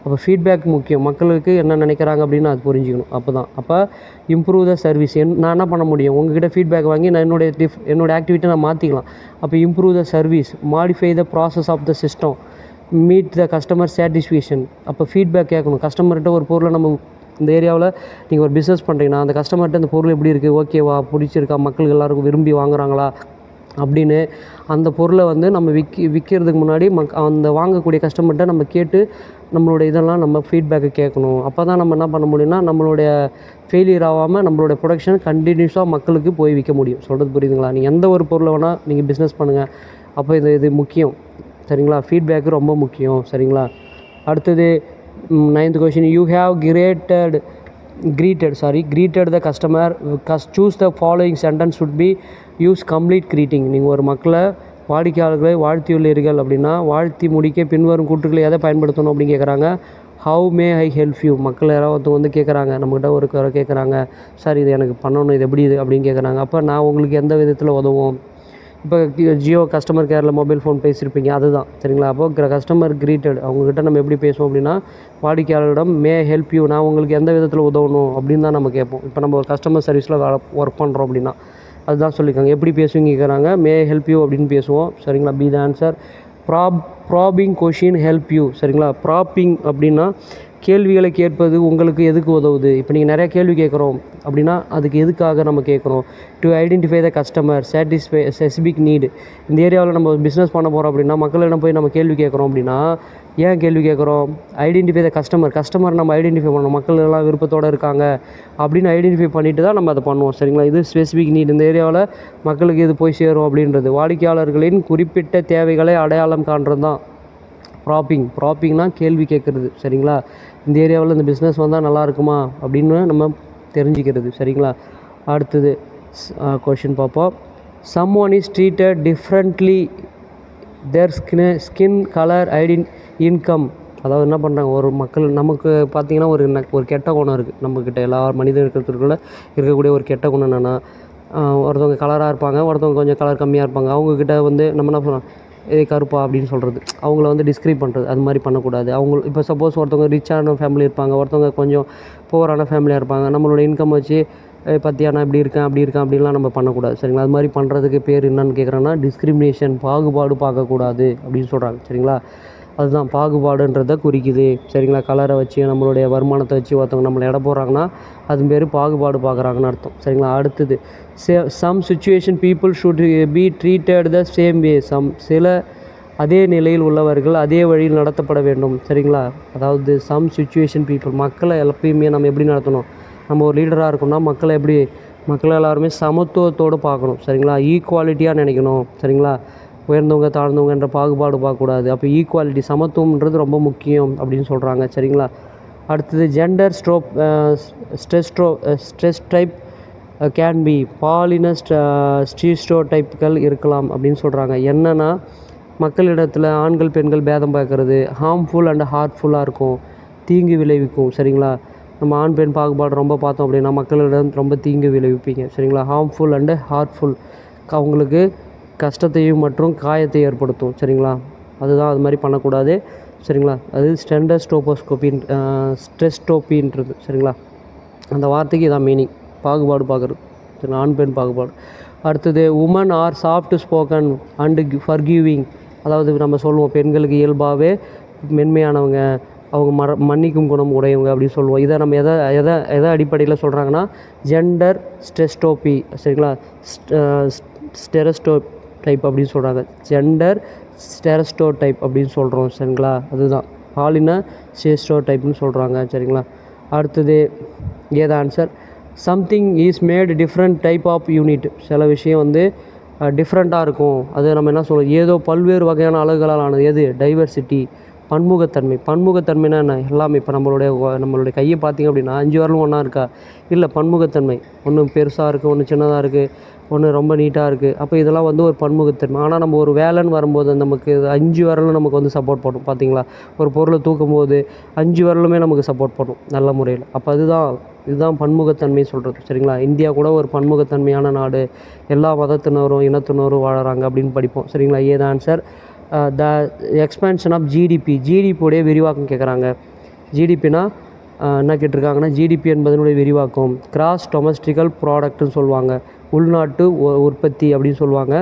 Speaker 1: அப்போ ஃபீட்பேக் முக்கியம். மக்களுக்கு என்ன நினைக்கிறாங்க அப்படின்னு அது புரிஞ்சுக்கணும். அப்போ இம்ப்ரூவ் த சர்வீஸ். நான் என்ன பண்ண முடியும், உங்ககிட்ட ஃபீட்பேக் வாங்கி நான் என்னோடய ஆக்டிவிட்டி நான் மாற்றிக்கலாம். அப்போ improve the service, modify the process of the system, meet the customer satisfaction. அப்போ ஃபீட்பேக் கேட்கணும். கஸ்டமர்கிட்ட ஒரு பொருளை நம்ம இந்த ஏரியாவில் நீங்கள் ஒரு பிஸ்னஸ் பண்ணுறீங்கன்னா அந்த கஸ்டமர்கிட்ட அந்த பொருள் எப்படி இருக்குது, ஓகேவா, பிடிச்சிருக்கா, மக்கள் எல்லாருக்கும் விரும்பி வாங்குறாங்களா அப்படின்னு அந்த பொருளை வந்து நம்ம விற்கிறதுக்கு முன்னாடி அந்த வாங்கக்கூடிய கஸ்டமர்கிட்ட நம்ம கேட்டு நம்மளுடைய இதெல்லாம் நம்ம ஃபீட்பேக்கை கேட்கணும். அப்போ தான் நம்ம என்ன பண்ண முடியும்னா நம்மளுடைய ஃபெயிலியர் ஆகாமல் நம்மளுடைய ப்ரொடக்ஷன் கண்டினியூஸாக மக்களுக்கு போய் விற்க முடியும். சொல்கிறது புரியுதுங்களா? நீங்கள் எந்த ஒரு பொருளை வேணால் நீங்கள் பிஸ்னஸ் பண்ணுங்கள். அப்போ இது முக்கியம். சரிங்களா? ஃபீட்பேக்கு ரொம்ப முக்கியம். சரிங்களா? அடுத்தது 9th question. You have greeted the customer. Choose the following sentence should be use complete greeting. நீங்கள் ஒரு வாடிக்கையாளர்களை வாழ்த்தியுள்ளீர்கள் அப்படின்னா வாழ்த்தி முடிக்க பின்வரும் கூற்றுக்களை எதை பயன்படுத்தணும் அப்படின்னு கேட்குறாங்க. How May I help you. மக்கள் யாராவது வந்து கேட்குறாங்க, நம்மக்கிட்ட ஒரு கேட்குறாங்க, சார் இது எனக்கு பண்ணணும், இது எப்படி இது அப்படின்னு கேட்குறாங்க. அப்போ நான் உங்களுக்கு எந்த விதத்தில் உதவும். இப்போ ஜியோ கஸ்டமர் கேரில் மொபைல் ஃபோன் பேசியிருப்பீங்க, அதுதான். சரிங்களா? அப்போது கஸ்டமர் கிரீட்டட், அவங்கக்கிட்ட நம்ம எப்படி பேசுவோம் அப்படின்னா வாடிக்கையாளரிடம் மே ஹெல்ப் யூ, நான் உங்களுக்கு எந்த விதத்தில் உதவணும் அப்படின்னு தான் நம்ம கேட்போம். இப்போ நம்ம ஒரு கஸ்டமர் சர்வீஸில் ஒர்க் பண்ணுறோம் அப்படின்னா அதுதான் சொல்லியிருக்காங்க. எப்படி பேசுவீங்க கேட்குறாங்க, மே ஹெல்ப் யூ அப்படின்னு பேசுவோம். சரிங்களா? B the answer. Probing question help you. சரிங்களா? ப்ராப்பிங் அப்படின்னா கேள்விகளை கேட்பது உங்களுக்கு எதுக்கு உதவுது? இப்போ நீங்கள் நிறையா கேள்வி கேட்குறோம் அப்படின்னா அதுக்கு எதுக்காக நம்ம கேட்குறோம்? To identify the customer, satisfy specific need. இந்த ஏரியாவில் நம்ம பிஸ்னஸ் பண்ண போகிறோம் அப்படின்னா மக்களிடம் போய் நம்ம கேள்வி கேட்குறோம் அப்படின்னா ஏன் கேள்வி கேட்குறோம்? ஐடென்டிஃபை த கஸ்டமர் நம்ம ஐடென்டிஃபை பண்ணணும். மக்கள் எல்லாம் விருப்பத்தோடு இருக்காங்க அப்படின்னு ஐடென்டிஃபை பண்ணிவிட்டு தான் நம்ம அதை பண்ணுவோம். சரிங்களா? இது ஸ்பெசிஃபிக் நீட். இந்த ஏரியாவில் மக்களுக்கு இது போய் சேரும் அப்படின்றது. வாடிக்கையாளர்களின் குறிப்பிட்ட தேவைகளை அடையாளம் காண்றது தான் ப்ராப்பிங்னா கேள்வி கேட்குறது. சரிங்களா? இந்த ஏரியாவில் இந்த பிஸ்னஸ் வந்தால் நல்லா இருக்குமா அப்படின்னு நம்ம தெரிஞ்சுக்கிறது. சரிங்களா? அடுத்தது கொஷின் பார்ப்போம். someone is treated differently their skin colour income. அதாவது என்ன பண்ணுறாங்க, ஒரு மக்கள் நமக்கு பார்த்திங்கன்னா ஒரு கெட்ட குணம் இருக்குது நம்மக்கிட்ட. எல்லா மனிதர்களுக்குள்ள இருக்கக்கூடிய ஒரு கெட்ட குணம் என்னென்னா, ஒருத்தவங்க கலராக இருப்பாங்க, ஒருத்தவங்க கொஞ்சம் கலர் கம்மியாக இருப்பாங்க. அவங்கக்கிட்ட வந்து நம்ம என்ன பண்ணுறோம், கருப்பா அப்படின்னு சொல்கிறது, அவங்கள வந்து டிஸ்கிரைப் பண்ணுறது. அது மாதிரி பண்ணக்கூடாது. இப்போ சப்போஸ் ஒருத்தவங்க ரிச்சான ஃபேமிலி இருப்பாங்க, ஒருத்தவங்க கொஞ்சம் புவரான ஃபேமிலியாக இருப்பாங்க. நம்மளோட இன்கம் வச்சு பார்த்தியா நான் இப்படி இருக்கேன் அப்படி இருக்கேன் அப்படின்லாம் நம்ம பண்ணக்கூடாது. சரிங்களா? அது மாதிரி பண்ணுறதுக்கு பேர் என்னன்னு கேட்குறாங்கன்னா டிஸ்கிரிமினேஷன், பாகுபாடு பார்க்கக்கூடாது அப்படின்னு சொல்கிறாங்க. சரிங்களா? அதுதான் பாகுபாடுன்றதை குறிக்குது. சரிங்களா? கலரை வச்சு நம்மளுடைய வருமானத்தை வச்சு ஒருத்தவங்க நம்மளை எடை போடுறாங்கன்னா அது பேர் பாகுபாடு பார்க்குறாங்கன்னு அர்த்தம். சரிங்களா? அடுத்தது some situation people should be treated the same way. சில அதே நிலையில் உள்ளவர்கள் அதே வழியில் நடத்தப்பட வேண்டும். சரிங்களா? அதாவது சம் சுச்சுவேஷன் பீப்புள், மக்களை எப்பயுமே நம்ம எப்படி நடத்தணும்? நம்ம ஒரு லீடராக இருக்கோம்னா மக்களை எல்லாருமே சமத்துவத்தோடு பார்க்கணும். சரிங்களா? ஈக்குவாலிட்டியாக நினைக்கணும். சரிங்களா? உயர்ந்தவங்க தாழ்ந்தவங்கன்ற பாகுபாடு பார்க்கக்கூடாது. அப்போ ஈக்குவாலிட்டி, சமத்துவம்ன்றது ரொம்ப முக்கியம் அப்படின்னு சொல்கிறாங்க. சரிங்களா? அடுத்தது gender stress type can be பாலின ஸ்டீரியோடைப்கள் இருக்கலாம் அப்படின்னு சொல்கிறாங்க. என்னென்னா மக்களிடத்தில் ஆண்கள் பெண்கள் பேதம் பார்க்கறது ஹார்ம்ஃபுல் அண்ட் ஹார்ட்ஃபுல்லாக இருக்கும், தீங்கு விளைவிக்கும். சரிங்களா? நம்ம ஆண் பெண் பாகுபாடு ரொம்ப பார்த்தோம் அப்படின்னா மக்களிடம் ரொம்ப தீங்கு விளைவிப்பீங்க. சரிங்களா? ஹார்ம்ஃபுல் அண்டு ஹார்ட்ஃபுல், அவங்களுக்கு கஷ்டத்தையும் மற்றும் காயத்தை ஏற்படுத்தும். சரிங்களா? அதுதான் அது மாதிரி பண்ணக்கூடாது. சரிங்களா? அது ஸ்ட்ரெஸ்டோப்பின்றது. சரிங்களா? அந்த வார்த்தைக்கு இதான் மீனிங், பாகுபாடு பார்க்குறது. சரி, ஆண் பெண் பாகுபாடு. அடுத்தது women are soft spoken and forgiving. அதாவது நம்ம சொல்லுவோம் பெண்களுக்கு இயல்பாகவே மென்மையானவங்க, அவங்க மன்னிக்கும் குணம் உடையவங்க அப்படின்னு சொல்லுவோம். இதை நம்ம எதை அடிப்படையில் சொல்கிறாங்கன்னா ஜெண்டர் ஸ்டெரஸ்டோபி. சரிங்களா? ஸ்டெரஸ்டோடைப் அப்படின்னு சொல்கிறாங்க. ஜெண்டர் ஸ்டெரஸ்டோடைப் அப்படின்னு சொல்கிறோம். சரிங்களா? அதுதான் பாலின ஸ்டெரஸ்டோடைப்னு சொல்கிறாங்க. சரிங்களா? அடுத்தது ஏதா answer something is made different type of unit. சில விஷயம் வந்து டிஃப்ரெண்ட்டாக இருக்கும். அது நம்ம என்ன சொல்லுவோம், ஏதோ பல்வேறு வகையான அலகுகளால் ஆனது. எது? டைவர்சிட்டி, பன்முகத்தன்மைனா என்ன? எல்லாமே. இப்போ நம்மளுடைய கையை பார்த்திங்க அப்படின்னா 5 விரலும் ஒன்றா இருக்கா? இல்லை, பன்முகத்தன்மை. ஒன்று பெருசாக இருக்குது, ஒன்று சின்னதாக இருக்குது, ஒன்று ரொம்ப நீட்டாக இருக்குது. அப்போ இதெல்லாம் வந்து ஒரு பன்முகத்தன்மை. ஆனால் நம்ம ஒரு வேலைன்னு வரும்போது நமக்கு 5 விரலும் நமக்கு வந்து சப்போர்ட் பண்ணும். பார்த்தீங்களா? ஒரு பொருளை தூக்கும் போது 5 விரலுமே நமக்கு சப்போர்ட் பண்ணும் நல்ல முறையில். அப்போ இதுதான் பன்முகத்தன்மை சொல்கிறது. சரிங்களா? இந்தியா கூட ஒரு பன்முகத்தன்மையான நாடு, எல்லா மதத்தினரும் இனத்தினரும் வாழறாங்க அப்படின்னு படிப்போம். சரிங்களா? ஏதா ஆன்சர் த எக்ஸ்பேன்ஷன் ஆஃப் ஜிடிபியோடைய விரிவாக்கம் கேட்குறாங்க. ஜிடிபினா என்ன கேட்டிருக்காங்கன்னா ஜிடிபி என்பதனுடைய விரிவாக்கம் கிராஸ் டொமஸ்டிக்கல் ப்ராடக்ட்னு சொல்லுவாங்க. உள்நாட்டு உற்பத்தி அப்படின்னு சொல்லுவாங்க.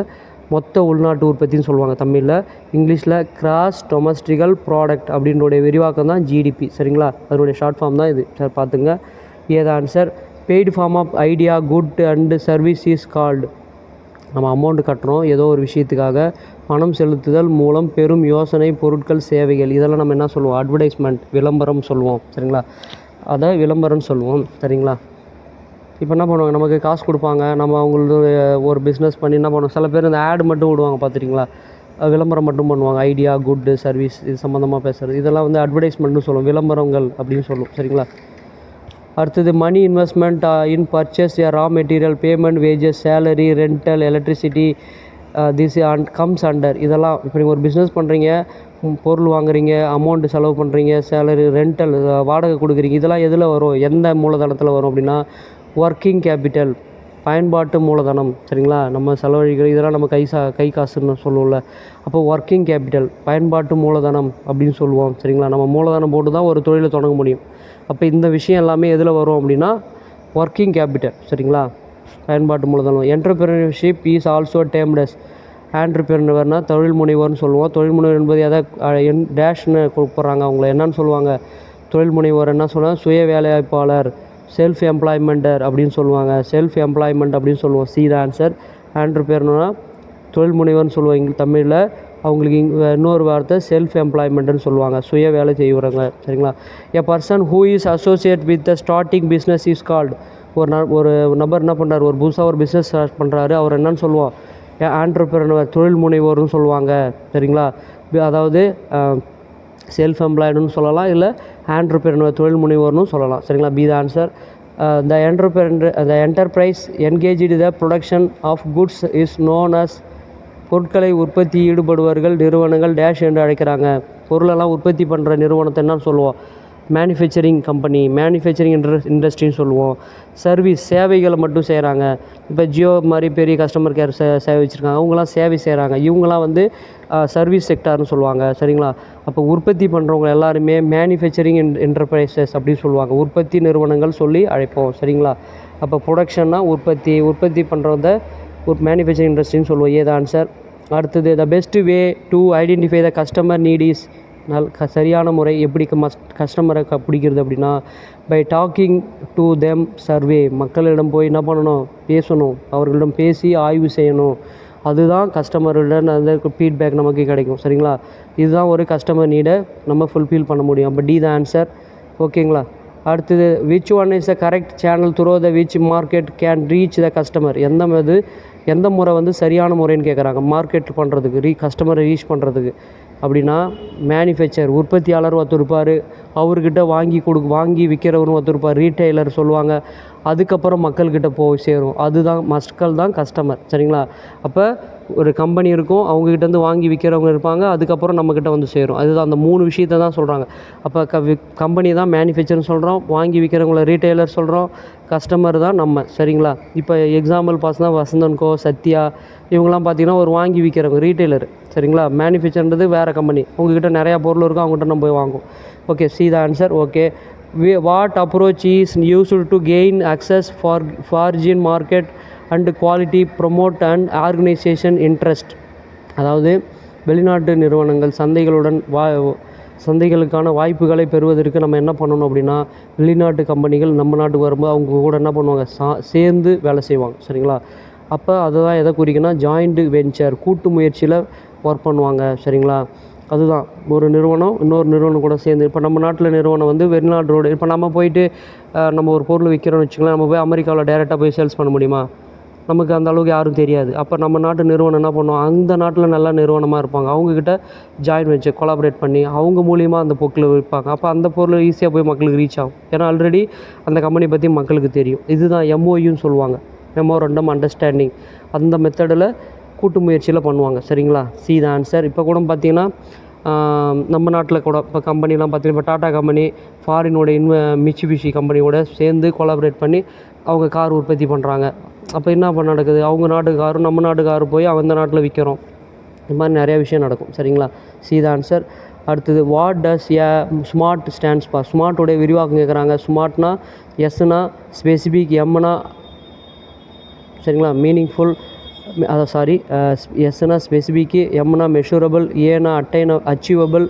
Speaker 1: மொத்த உள்நாட்டு உற்பத்தின்னு சொல்லுவாங்க தமிழில். இங்கிலீஷில் கிராஸ் டொமஸ்டிக்கல் ப்ராடக்ட் அப்படின்னுடைய விரிவாக்கம் தான் ஜிடிபி. சரிங்களா? அதனுடைய ஷார்ட் ஃபார்ம் தான் இது. சார் பார்த்துங்க. ஏதா answer paid form of idea good and service is called. நம்ம அமௌண்ட் கட்டுறோம் ஏதோ ஒரு விஷயத்துக்காக, பணம் செலுத்துதல் மூலம் பெரும் யோசனை, பொருட்கள், சேவைகள், இதெல்லாம் நம்ம என்ன சொல்லுவோம்? அட்வர்டைஸ்மெண்ட், விளம்பரம் சொல்லுவோம். சரிங்களா? அதை விளம்பரம்னு சொல்லுவோம். சரிங்களா? இப்போ என்ன பண்ணுவாங்க, நமக்கு காசு கொடுப்பாங்க, நம்ம அவங்களுடைய ஒரு பிஸ்னஸ் பண்ணி என்ன பண்ணுவோம், சில பேர் இந்த ஆடு மட்டும் விடுவாங்க பார்த்துட்டிங்களா, விளம்பரம் மட்டும் பண்ணுவாங்க. ஐடியா குட்டு சர்வீஸ் இது சம்மந்தமாக பேசுகிறது, இதெல்லாம் வந்து அட்வர்டைஸ்மெண்ட்னு சொல்லுவோம், விளம்பரங்கள் அப்படின்னு சொல்லுவோம். சரிங்களா? அடுத்தது money investment in purchase raw material, payment, wages, salary, rental, electricity, this comes under. இதெல்லாம் இப்போ நீங்கள் ஒரு பிஸ்னஸ் பண்ணுறீங்க, பொருள் வாங்குறீங்க, அமௌண்ட்டு செலவு பண்ணுறீங்க, சேலரி, ரெண்டல், வாடகை கொடுக்குறீங்க, இதெல்லாம் எதில் வரும், எந்த மூலதனத்தில் வரும் அப்படின்னா ஒர்க்கிங் கேபிட்டல், பயன்பாட்டு மூலதனம். சரிங்களா? நம்ம செலவழிக்கிற இதெல்லாம் நம்ம கை காசுன்னு சொல்லுவோம்ல. அப்போ ஒர்க்கிங் கேபிட்டல், பயன்பாட்டு மூலதனம் அப்படின்னு சொல்லுவோம். சரிங்களா? நம்ம மூலதனம் போட்டு தான் ஒரு தொழிலை தொடங்க முடியும். அப்போ இந்த விஷயம் எல்லாமே எதில் வரும் அப்படின்னா ஒர்க்கிங் கேபிட்டல். சரிங்களா? பயன்பாட்டு மூலதனம். Entrepreneurship is also termed as. ஆண்டர்பிரினர்னா தொழில் முனைவோர்னு சொல்லுவோம். தொழில் முனைவர் என்பது எதை டேஷ்னு கூப்பிட்றாங்க, அவங்கள என்னன்னு சொல்லுவாங்க, தொழில் முனைவோர் என்ன சொல்லுவாங்க, சுய வேலைவாய்ப்பாளர், செல்ஃப் எம்ப்ளாய்மெண்டர் அப்படின்னு சொல்லுவாங்க. செல்ஃப் எம்ப்ளாய்மெண்ட் அப்படின்னு சொல்லுவோம். C the answer. ஆண்டர்பிரனர்னா தொழில் முனைவர்னு சொல்லுவோம் இங்கே தமிழில். அவங்களுக்கு இன்னொரு வார்த்தை செல்ஃப் எம்ப்ளாய்மெண்ட்டுன்னு சொல்லுவாங்க, சுய வேலை செய்கிறவங்க. சரிங்களா. A person who is associate with the starting business is called. ஒரு நபர் என்ன பண்ணுறாரு, ஒரு புதுசாக ஒரு பிஸ்னஸ் ஸ்டார்ட் பண்ணுறாரு, அவர் என்னன்னு சொல்லுவோம், ஆண்டர்பிரனர், தொழில் முனைவோர்னு சொல்லுவாங்க. சரிங்களா. அதாவது செல்ஃப் எம்ப்ளாய்டுன்னு சொல்லலாம், இல்லை ஆண்டர்பிரனர் தொழில் முனைவோர்னு சொல்லலாம். சரிங்களா. B the answer. The enterprise engaged the production of goods is known as. பொருட்களை உற்பத்தி ஈடுபடுவர்கள் நிறுவனங்கள் டேஷ் என்று அழைக்கிறாங்க. பொருளெல்லாம் உற்பத்தி பண்ணுற நிறுவனத்தை என்ன சொல்லுவோம், மேனுஃபேக்சரிங் கம்பெனி, மேனுஃபேக்சரிங் இண்டஸ்ட்ரின்னு சொல்லுவோம். சர்வீஸ், சேவைகளை மட்டும் செய்கிறாங்க. இப்போ ஜியோ மாதிரி பெரிய கஸ்டமர் கேர் சேவை வச்சுருக்காங்க, அவங்களாம் சேவை செய்கிறாங்க. இவங்களாம் வந்து சர்வீஸ் செக்டார்னு சொல்லுவாங்க. சரிங்களா. அப்போ உற்பத்தி பண்ணுறவங்க எல்லாருமே மேனுஃபேக்சரிங் என்டர்பிரைசஸ் அப்படின்னு சொல்லுவாங்க, உற்பத்தி நிறுவனங்கள் சொல்லி அழைப்போம். சரிங்களா. அப்போ ப்ரொடக்ஷன்னா உற்பத்தி பண்ணுறத ஒரு மேனுஃபேக்சரிங் இண்டஸ்ட்ரின்னு சொல்லுவோம். ஏது ஆன்சர். அடுத்தது the best way to identify the customer need is. சரியான முறை எப்படி கஸ்டமரை பிடிக்கிறது அப்படின்னா, by talking to them survey. மக்களிடம் போய் என்ன பண்ணணும், பேசணும், அவர்களிடம் பேசி ஆய்வு செய்யணும். அதுதான் கஸ்டமருடன் அந்த ஃபீட்பேக் நமக்கு கிடைக்கும். சரிங்களா. இதுதான் ஒரு கஸ்டமர் நீடை நம்ம ஃபுல்ஃபில் பண்ண முடியும். அப்போ டி த ஆன்சர். ஓகேங்களா. அடுத்தது which one is the correct channel through the which market can reach the customer. எந்த முறை வந்து சரியான முறைன்னு கேட்குறாங்க மார்க்கெட் பண்ணுறதுக்கு, கஸ்டமரை ரீச் பண்ணுறதுக்கு. அப்படின்னா மேனுஃபேக்சர், உற்பத்தியாளர் ஒருத்தர் இருப்பார், அவர்கிட்ட வாங்கி விற்கிறவரும் ஒருத்தர் இருப்பார், ரீட்டைலர் சொல்லுவாங்க. அதுக்கப்புறம் மக்கள்கிட்ட போய் சேரும். அதுதான் மக்கள் தான் கஸ்டமர். சரிங்களா. அப்போ ஒரு கம்பெனி இருக்கும், அவங்ககிட்டேருந்து வாங்கி விற்கிறவங்க இருப்பாங்க, அதுக்கப்புறம் நம்மக்கிட்ட வந்து சேரும். அதுதான் அந்த 3 விஷயத்தை தான் சொல்கிறாங்க. அப்போ கம்பெனி தான் மேனுஃபேக்சர்னு சொல்கிறோம், வாங்கி விற்கிறவங்கள ரீட்டைலர் சொல்கிறோம், கஸ்டமர் தான் நம்ம. சரிங்களா. இப்போ எக்ஸாம்பிள் பார்த்தா வசந்தன் கோ, சத்யா, இவங்கெல்லாம் பார்த்திங்கன்னா ஒரு வாங்கி விற்கிறவங்க ரீட்டைலர். சரிங்களா. மேனுஃபேக்சர்ன்றது வேறு கம்பெனி, உங்ககிட்ட நிறையா பொருள் இருக்கும், அவங்ககிட்ட நம்ம போய் வாங்குவோம். Okay, C the answer. Okay. What approach is used to gain access foreign market and quality promote and organisation interest. அதாவது வெளிநாட்டு நிறுவனங்கள் சந்தைகளுக்கான வாய்ப்புகளை பெறுவதற்கு நம்ம என்ன பண்ணணும் அப்படின்னா, வெளிநாட்டு கம்பெனிகள் நம்ம நாட்டுக்கு வரும்போது அவங்க கூட என்ன பண்ணுவாங்க, சேர்ந்து வேலை செய்வாங்க. சரிங்களா. அப்போ அதுதான் எதை குறிக்குன்னா, ஜாயிண்ட் வெஞ்சர், கூட்டு முயற்சியில் ஒர்க் பண்ணுவாங்க. சரிங்களா. அதுதான் ஒரு நிறுவனம் இன்னொரு நிறுவனம் கூட சேர்ந்து. இப்போ நம்ம நாட்டில் நிறுவனம் வந்து வெளிநாட்டோடு, இப்போ நம்ம போயிட்டு நம்ம ஒரு பொருள் விற்கிறோன்னு வச்சுக்கலாம், நம்ம போய் அமெரிக்காவில் டைரெக்டாக போய் சேல்ஸ் பண்ண முடியுமா, நமக்கு அந்த அளவுக்கு யாரும் தெரியாது. அப்போ நம்ம நாட்டு நிறுவனம் என்ன பண்ணுவோம், அந்த நாட்டில் நல்ல நிறுவனமாக இருப்பாங்க, அவங்கக்கிட்ட ஜாயின் வச்சு கொலாபரேட் பண்ணி அவங்க மூலியமாக அந்த பொருளை விற்பாங்க. அப்போ அந்த பொருள் ஈஸியாக போய் மக்களுக்கு ரீச் ஆகும். ஏன்னா ஆல்ரெடி அந்த கம்பெனி பற்றி மக்களுக்கு தெரியும். இதுதான் எம்ஓயூன்னு சொல்லுவாங்க, மெமோரண்டம் அண்டர்ஸ்டாண்டிங். அந்த மெத்தடில் கூட்டு முயற்சியில் பண்ணுவாங்க. சரிங்களா. C the answer. இப்போ கூட பார்த்திங்கன்னா நம்ம நாட்டில் கூட இப்போ கம்பெனிலாம் பார்த்திங்கன்னா, இப்போ டாட்டா கம்பெனி ஃபாரினோட மிட்சுபிஷி கம்பெனியோட சேர்ந்து கொலாபரேட் பண்ணி அவங்க கார் உற்பத்தி பண்ணுறாங்க. அப்போ என்ன நடக்குது, அவங்க நாட்டு காரும் நம்ம நாட்டு காரும் போய் அந்த நாட்டில் விற்கிறோம். இது மாதிரி நிறையா விஷயம் நடக்கும். சரிங்களா. C the answer. அடுத்தது what does a SMART stands for. ஸ்மார்ட்டோடைய விரிவாக்கம் கேட்குறாங்க. ஸ்மார்ட்னா எஸ்னா ஸ்பெசிஃபிக், எம்னா சரிங்களா மீனிங்ஃபுல், எஸ்னா ஸ்பெசிஃபிக்கு, எம்னா மெஷூரபிள், ஏனா அச்சீவபிள்,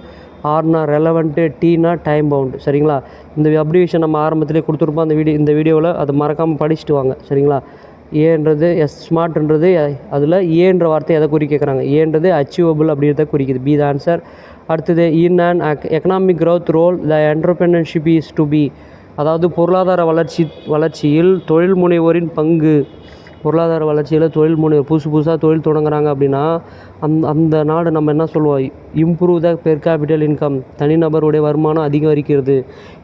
Speaker 1: ஆர்னா ரெலவெண்ட்டு, டீனா டைம் பவுண்டு. சரிங்களா. இந்த அப்ரிவேஷன் நம்ம ஆரம்பத்திலே கொடுத்துருப்போம் இந்த வீடியோவில், அதை மறக்காமல் படிச்சுட்டு வாங்க. சரிங்களா. ஏன்றது ஸ்மார்ட்ன்றது, அதில் ஏன்ற வார்த்தை எதை குறி கேட்குறாங்க, ஏன்றது அச்சீவபிள் அப்படின்றத குறிக்குது. B the answer. அடுத்தது in and economic growth role the entrepreneurship is to be. அதாவது பொருளாதார வளர்ச்சியில் தொழில் முனைவோரின் பங்கு. பொருளாதார வளர்ச்சியில் தொழில் முனைவோர் புதுசாக தொழில் தொடங்குறாங்க அப்படின்னா அந்த நாடு நம்ம என்ன சொல்லுவோம், improve the per capita income, தனிநபருடைய வருமானம் அதிகரிக்கிறது.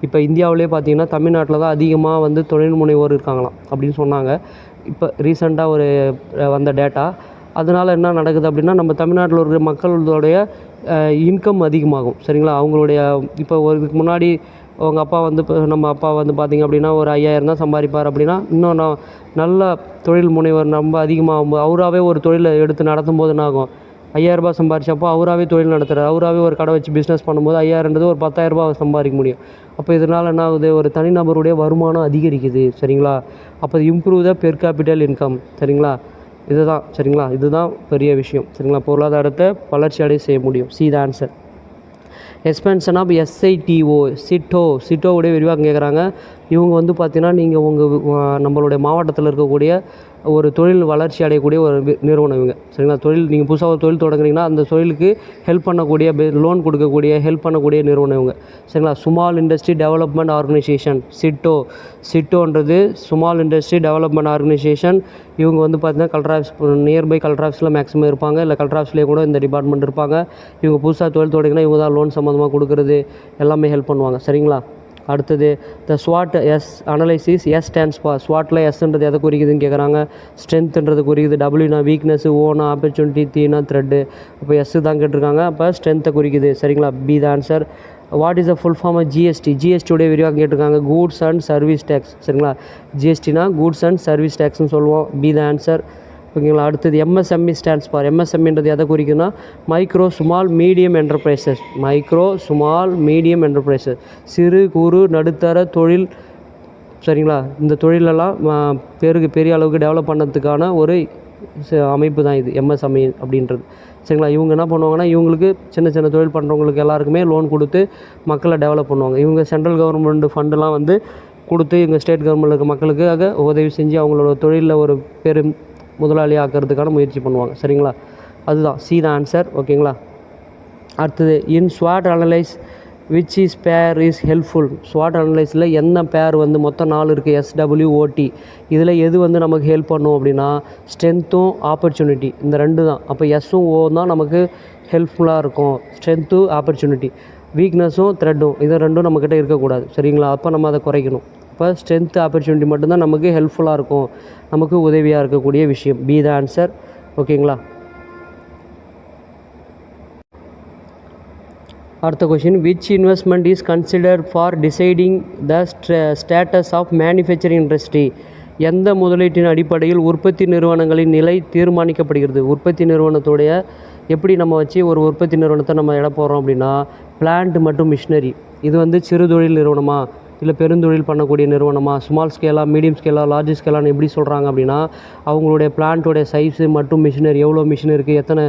Speaker 1: இப்போ இந்தியாவிலே பார்த்திங்கன்னா தமிழ்நாட்டில் தான் அதிகமாக வந்து தொழில் முனைவோர் இருக்காங்களாம் அப்படின்னு சொன்னாங்க. இப்போ ரீசெண்டாக வந்த டேட்டா. அதனால் என்ன நடக்குது அப்படின்னா, நம்ம தமிழ்நாட்டில் இருக்கிற மக்களுடைய இன்கம் அதிகமாகும். சரிங்களா. அவங்களுடைய இப்போ இதுக்கு முன்னாடி அவங்க அப்பா வந்து நம்ம அப்பா வந்து பார்த்திங்க அப்படின்னா ஒரு 5000 தான் சம்பாதிப்பார் அப்படின்னா, இன்னும் நல்ல தொழில் முனைவர் நம்ம அதிகமாகும், அவராகவே ஒரு தொழிலை எடுத்து நடத்தும் போது என்ன ஆகும், 5000 ரூபாய் சம்பாதிச்சப்போ அவராகவே தொழில் நடத்துகிறார், அவராகவே ஒரு கடை வச்சு பிஸ்னஸ் பண்ணும்போது 5000ன்றது ஒரு 10,000 ரூபாய் சம்பாதிக்க முடியும். அப்போ இதனால் என்ன ஆகுது, ஒரு தனிநபருடைய வருமானம் அதிகரிக்குது. சரிங்களா. அப்போ improve the per capita income. சரிங்களா. இதுதான். சரிங்களா. இதுதான் பெரிய விஷயம். சரிங்களா. பொருளாதாரத்தை வளர்ச்சி அடைய செய்ய முடியும். C the answer. Expansion of SITO சிட்டோவுடைய விரிவாக்கம் கேட்குறாங்க. இவங்க வந்து பார்த்தீங்கன்னா நீங்கள் நம்மளுடைய மாவட்டத்தில் இருக்கக்கூடிய ஒரு தொழில் வளர்ச்சி அடையக்கூடிய ஒரு நிறுவனம் இவங்க, சரிங்களா. நீங்கள் புதுசாக ஒரு தொழில் தொடங்குறீங்கன்னா அந்த தொழிலுக்கு ஹெல்ப் பண்ணக்கூடிய லோன் கொடுக்கக்கூடிய ஹெல்ப் பண்ணக்கூடிய நிறுவனம் இவங்க, சரிங்களா. ஸ்மால் இண்டஸ்ட்ரி டெவலப்மெண்ட் ஆர்கனைசேஷன் சிட்டோன்றது ஸ்மால் இண்டஸ்ட்ரி டெவலப்மெண்ட் ஆர்கனைசேஷன். இவங்க வந்து பார்த்தீங்கன்னா கலெக்டர் ஆஃபீஸ் நியர்பை கலெக்டர் ஆஃபீஸில் மேக்ஸிமம் இருப்பாங்க, இல்லை கலெக்டர் ஆஃபீஸ்லேயே கூட இந்த டிபார்ட்மெண்ட் இருப்பாங்க. இவங்க புதுசாக தொழில் தொடங்கினா இவங்க தான் லோன் சம்மந்தமாக கொடுக்குறது எல்லாமே ஹெல்ப் பண்ணுவாங்க, சரிங்களா. அடுத்தது the SWOT analysis. Stands for SWOTல எஸ்ன்றது எதை குறிக்குதுன்னு கேட்குறாங்க. ஸ்ட்ரென்த்ன்றது குறிக்குது, டபிள்யூனா வீக்னஸ், ஓனா ஆப்பர்ச்சுனிட்டி, தீனா த்ரெட்டு. அப்போ தான் கேட்டிருக்காங்க, அப்போ ஸ்ட்ரென்த்தை குறிக்குது, சரிங்களா. B the answer. What is the full form of ஜிஎஸ்டியோடைய விரிவாக்கம் கேட்டிருக்காங்க. கூட்ஸ் அண்ட் சர்வீஸ் டேக்ஸ், சரிங்களா. ஜிஎஸ்டினா கூட்ஸ் அண்ட் சர்வீஸ் டேக்ஸ்னு சொல்லுவோம். பி த ஆன்சர், ஓகேங்களா. அடுத்தது MSME ஸ்டாண்ட்ஸ் ஃபார். MSMEன்றது எதை குறிக்குதுன்னா மைக்ரோ ஸ்மால் மீடியம் என்டர்பிரைசஸ். சிறு குறு நடுத்தர தொழில், சரிங்களா. இந்த தொழிலெல்லாம் பெரிய அளவுக்கு டெவலப் பண்ணதுக்கான ஒரு அமைப்பு தான் இது MSME அப்படின்றது, சரிங்களா. இவங்க என்ன பண்ணுவாங்கன்னா இவங்களுக்கு சின்ன சின்ன தொழில் பண்ணுறவங்களுக்கு எல்லாருக்குமே லோன் கொடுத்து மக்களை டெவலப் பண்ணுவாங்க. இவங்க சென்ட்ரல் கவர்மெண்ட் ஃபண்டெலாம் வந்து கொடுத்து இவங்க ஸ்டேட் கவர்மெண்ட்டில் இருக்க மக்களுக்காக உதவி செஞ்சு அவங்களோட தொழிலில் ஒரு முதலாளி ஆக்கிறதுக்கான முயற்சி பண்ணுவாங்க, சரிங்களா. அதுதான் சி த ஆன்சர், ஓகேங்களா. அடுத்தது இன் SWOT அனலைஸ் விச் இஸ் பேர் இஸ் ஹெல்ப்ஃபுல். SWOT அனலைஸில் என்ன பேர் வந்து மொத்தம் 4 இருக்குது, SWOT. இதில் எது வந்து நமக்கு ஹெல்ப் பண்ணும் அப்படின்னா ஸ்ட்ரென்த்தும் ஆப்பர்ச்சுனிட்டி, இந்த 2 தான். அப்போ எஸ்ஸும் ஓ தான் நமக்கு ஹெல்ப்ஃபுல்லாக இருக்கும். ஸ்ட்ரென்த்து ஆப்பர்ச்சுனிட்டி, வீக்னஸும் த்ரெட்டும், இது 2 நம்மக்கிட்ட இருக்கக்கூடாது, சரிங்களா. அப்போ நம்ம அதை குறைக்கணும். இப்போ ஸ்ட்ரென்த் ஆப்பர்ச்சுனிட்டி மட்டும்தான் நமக்கு ஹெல்ப்ஃபுல்லாக இருக்கும், நமக்கு உதவியாக இருக்கக்கூடிய விஷயம். பி த ஆன்சர், ஓகேங்களா. அடுத்த question. Which investment is considered for deciding the status of manufacturing industry. எந்த முதலீட்டின் அடிப்படையில் உற்பத்தி நிறுவனங்களின் நிலை தீர்மானிக்கப்படுகிறது. உற்பத்தி நிறுவனத்துடைய எப்படி நம்ம வச்சு ஒரு உற்பத்தி நிறுவனத்தை நம்ம இட போகிறோம் அப்படின்னா பிளான்ட் மற்றும் மிஷினரி. இது வந்து சிறு தொழில் நிறுவனமா இல்லை பெருந்தொழில் பண்ணக்கூடிய நிறுவனமா, ஸ்மால் ஸ்கேலாக, மீடியம் ஸ்கேலாக, லார்ஜ் ஸ்கேலான்னு எப்படி சொல்கிறாங்க அப்படின்னா அவங்களுடைய பிளான்ட்டோடைய சைஸு மற்றும் மிஷினரி, எவ்வளோ மிஷின் இருக்குது, எத்தனை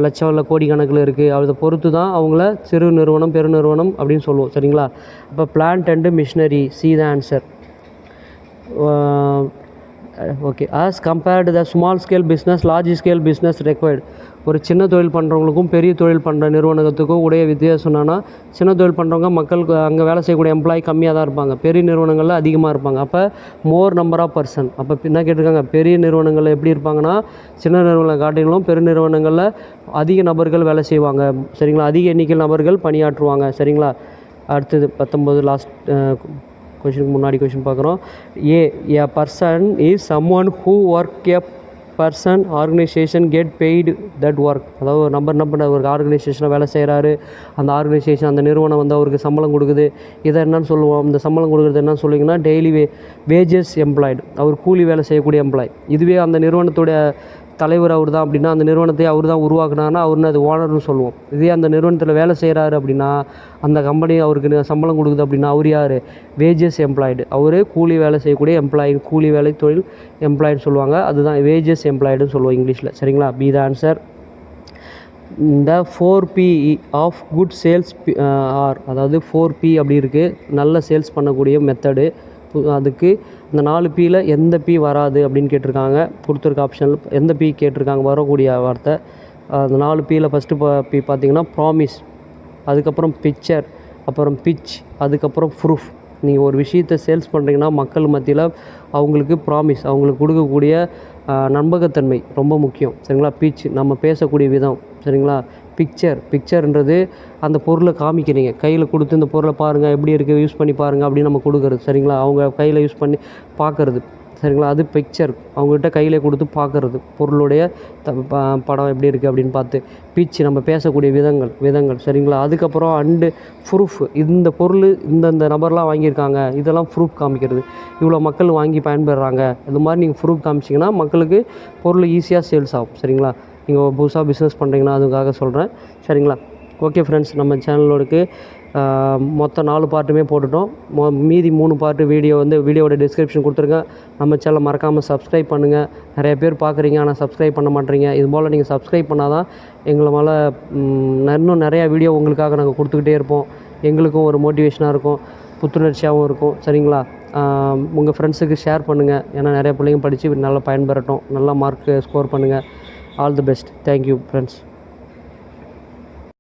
Speaker 1: லட்சம் இல்லை கோடி கணக்கில் இருக்குது, அதை பொறுத்து தான் அவங்கள சிறு நிறுவனம் பெருநிறுவனம் அப்படின்னு சொல்லுவோம், சரிங்களா. அப்போ plant and machinery, C the answer. Okay. As compared the small scale business large scale business required. ஒரு சின்ன தொழில் பண்ணுறவங்களுக்கும் பெரிய தொழில் பண்ணுற நிறுவனத்துக்கும் உடைய வித்தியாசம் என்னன்னா சின்ன தொழில் பண்ணுறவங்க மக்களுக்கு அங்கே வேலை செய்யக்கூடிய எம்ப்ளாயி கம்மியாக தான் இருப்பாங்க, பெரிய நிறுவனங்களில் அதிகமாக இருப்பாங்க. அப்போ மோர் நம்பர் ஆஃப் பர்சன். அப்போ என்ன கேட்டிருக்காங்க, பெரிய நிறுவனங்களில் எப்படி இருப்பாங்கன்னா சின்ன நிறுவனங்களை காட்டிலும் பெரு நிறுவனங்களில் அதிக நபர்கள் வேலை செய்வாங்க, சரிங்களா. அதிக எண்ணிக்கையில் நபர்கள் பணியாற்றுவாங்க, சரிங்களா. அடுத்தது 19 லாஸ்ட் கொஷினுக்கு முன்னாடி கொஷின் பார்க்குறோம். A person is someone who work a person organisation get paid that work. அதாவது ஒரு நம்பர் என்ன பண்ண ஒரு ஆர்கனைசேஷனில் வேலை செய்கிறாரு, அந்த ஆர்கனைசேஷன் அந்த நிறுவனம் வந்து அவருக்கு சம்பளம் கொடுக்குது. இதை என்னன்னு சொல்லுவோம், இந்த சம்பளம் கொடுக்குறது என்னன்னு சொல்லிங்கன்னா டெய்லி வேஜஸ் எம்ப்ளாய்டு. அவர் கூலி வேலை செய்யக்கூடிய எம்ப்ளாய். இதுவே அந்த நிறுவனத்துடைய தலைவர் அவர் தான் அப்படின்னா அந்த நிறுவனத்தை அவர் தான் உருவாக்குனாருன்னா அவர்னு அது ஓனர்னு சொல்லுவோம். இதே அந்த நிறுவனத்தில் வேலை செய்கிறாரு அப்படின்னா அந்த கம்பெனி அவருக்கு சம்பளம் கொடுக்குது அப்படின்னா அவர் யார், வேஜஸ் எம்ப்ளாய்டு. அவர் கூலி வேலை செய்யக்கூடிய எம்ப்ளாயி, கூலி வேலை தொழில் எம்ப்ளாய்டுன்னு சொல்லுவாங்க. அதுதான் வேஜஸ் எம்ப்ளாய்டுன்னு சொல்லுவோம் இங்கிலீஷில், சரிங்களா. B the answer. இந்த 4P of good sales R, அதாவது 4P அப்படி இருக்குது, நல்ல சேல்ஸ் பண்ணக்கூடிய மெத்தடு. அதுக்கு இந்த 4Pயில் எந்த P வராது அப்படின்னு கேட்டிருக்காங்க. கொடுத்துருக்க ஆப்ஷனில் எந்த P கேட்டிருக்காங்க வரக்கூடிய வார்த்தை. அந்த 4Pயில் ஃபஸ்ட்டு P பார்த்திங்கன்னா ப்ராமிஸ், அதுக்கப்புறம் பிக்சர், அப்புறம் பிச், அதுக்கப்புறம் ப்ரூஃப். நீங்கள் ஒரு விஷயத்தை சேல்ஸ் பண்ணுறீங்கன்னா மக்கள் மத்தியில் அவங்களுக்கு ப்ராமிஸ், அவங்களுக்கு கொடுக்கக்கூடிய நம்பகத்தன்மை ரொம்ப முக்கியம், சரிங்களா. பிச் நம்ம பேசக்கூடிய விதம், சரிங்களா. பிக்சர்ன்றது அந்த பொருளை காமிக்கிறீங்க, கையில் கொடுத்து இந்த பொருளை பாருங்கள் எப்படி இருக்குது யூஸ் பண்ணி பாருங்கள் அப்படின்னு நம்ம கொடுக்குறது, சரிங்களா. அவங்க கையில் யூஸ் பண்ணி பார்க்குறது, சரிங்களா. அது பிக்சர், அவங்ககிட்ட கையில் கொடுத்து பார்க்குறது பொருளுடைய படம் எப்படி இருக்குது அப்படின்னு பார்த்து. பிச் நம்ம பேசக்கூடிய விதங்கள், சரிங்களா. அதுக்கப்புறம் அண்டு ப்ரூஃப், இந்த பொருள் இந்த நபர்லாம் வாங்கியிருக்காங்க, இதெல்லாம் ப்ரூஃப் காமிக்கிறது, இவ்வளோ மக்கள் வாங்கி பயன்பெறுறாங்க. இது மாதிரி நீங்கள் ப்ரூஃப் காமிச்சிங்கன்னா மக்களுக்கு பொருள் ஈஸியாக சேல்ஸ் ஆகும், சரிங்களா. நீங்கள் புதுசாக பிஸ்னஸ் பண்ணுறீங்கன்னா அதுக்காக சொல்கிறேன், சரிங்களா. ஓகே ஃப்ரெண்ட்ஸ், நம்ம சேனலோடக்கு மொத்தம் 4 பார்ட்டுமே போட்டுட்டோம். மீதி 3 பார்ட்டு வீடியோவோட டிஸ்கிரிப்ஷன் கொடுத்துருக்கேன். நம்ம சேனலை மறக்காமல் சப்ஸ்கிரைப் பண்ணுங்கள். நிறைய பேர் பார்க்குறீங்க, ஆனால் சப்ஸ்கிரைப் பண்ண மாட்டேறீங்க. இது போல் நீங்கள் சப்ஸ்கிரைப் பண்ணால் தான் எங்களை மேலே இன்னும் நிறையா வீடியோ உங்களுக்காக நாங்கள் கொடுத்துக்கிட்டே இருப்போம். எங்களுக்கும் ஒரு மோட்டிவேஷனாக இருக்கும், புத்துணர்ச்சியாகவும் இருக்கும். சரிங்களா? உங்கள் ஃப்ரெண்ட்ஸுக்கு ஷேர் பண்ணுங்கள். ஏன்னா நிறையா பிள்ளைங்க படித்து நல்லா பயன்பெறட்டும். நல்லா மார்க்கு ஸ்கோர் பண்ணுங்கள். All the best. Thank you friends.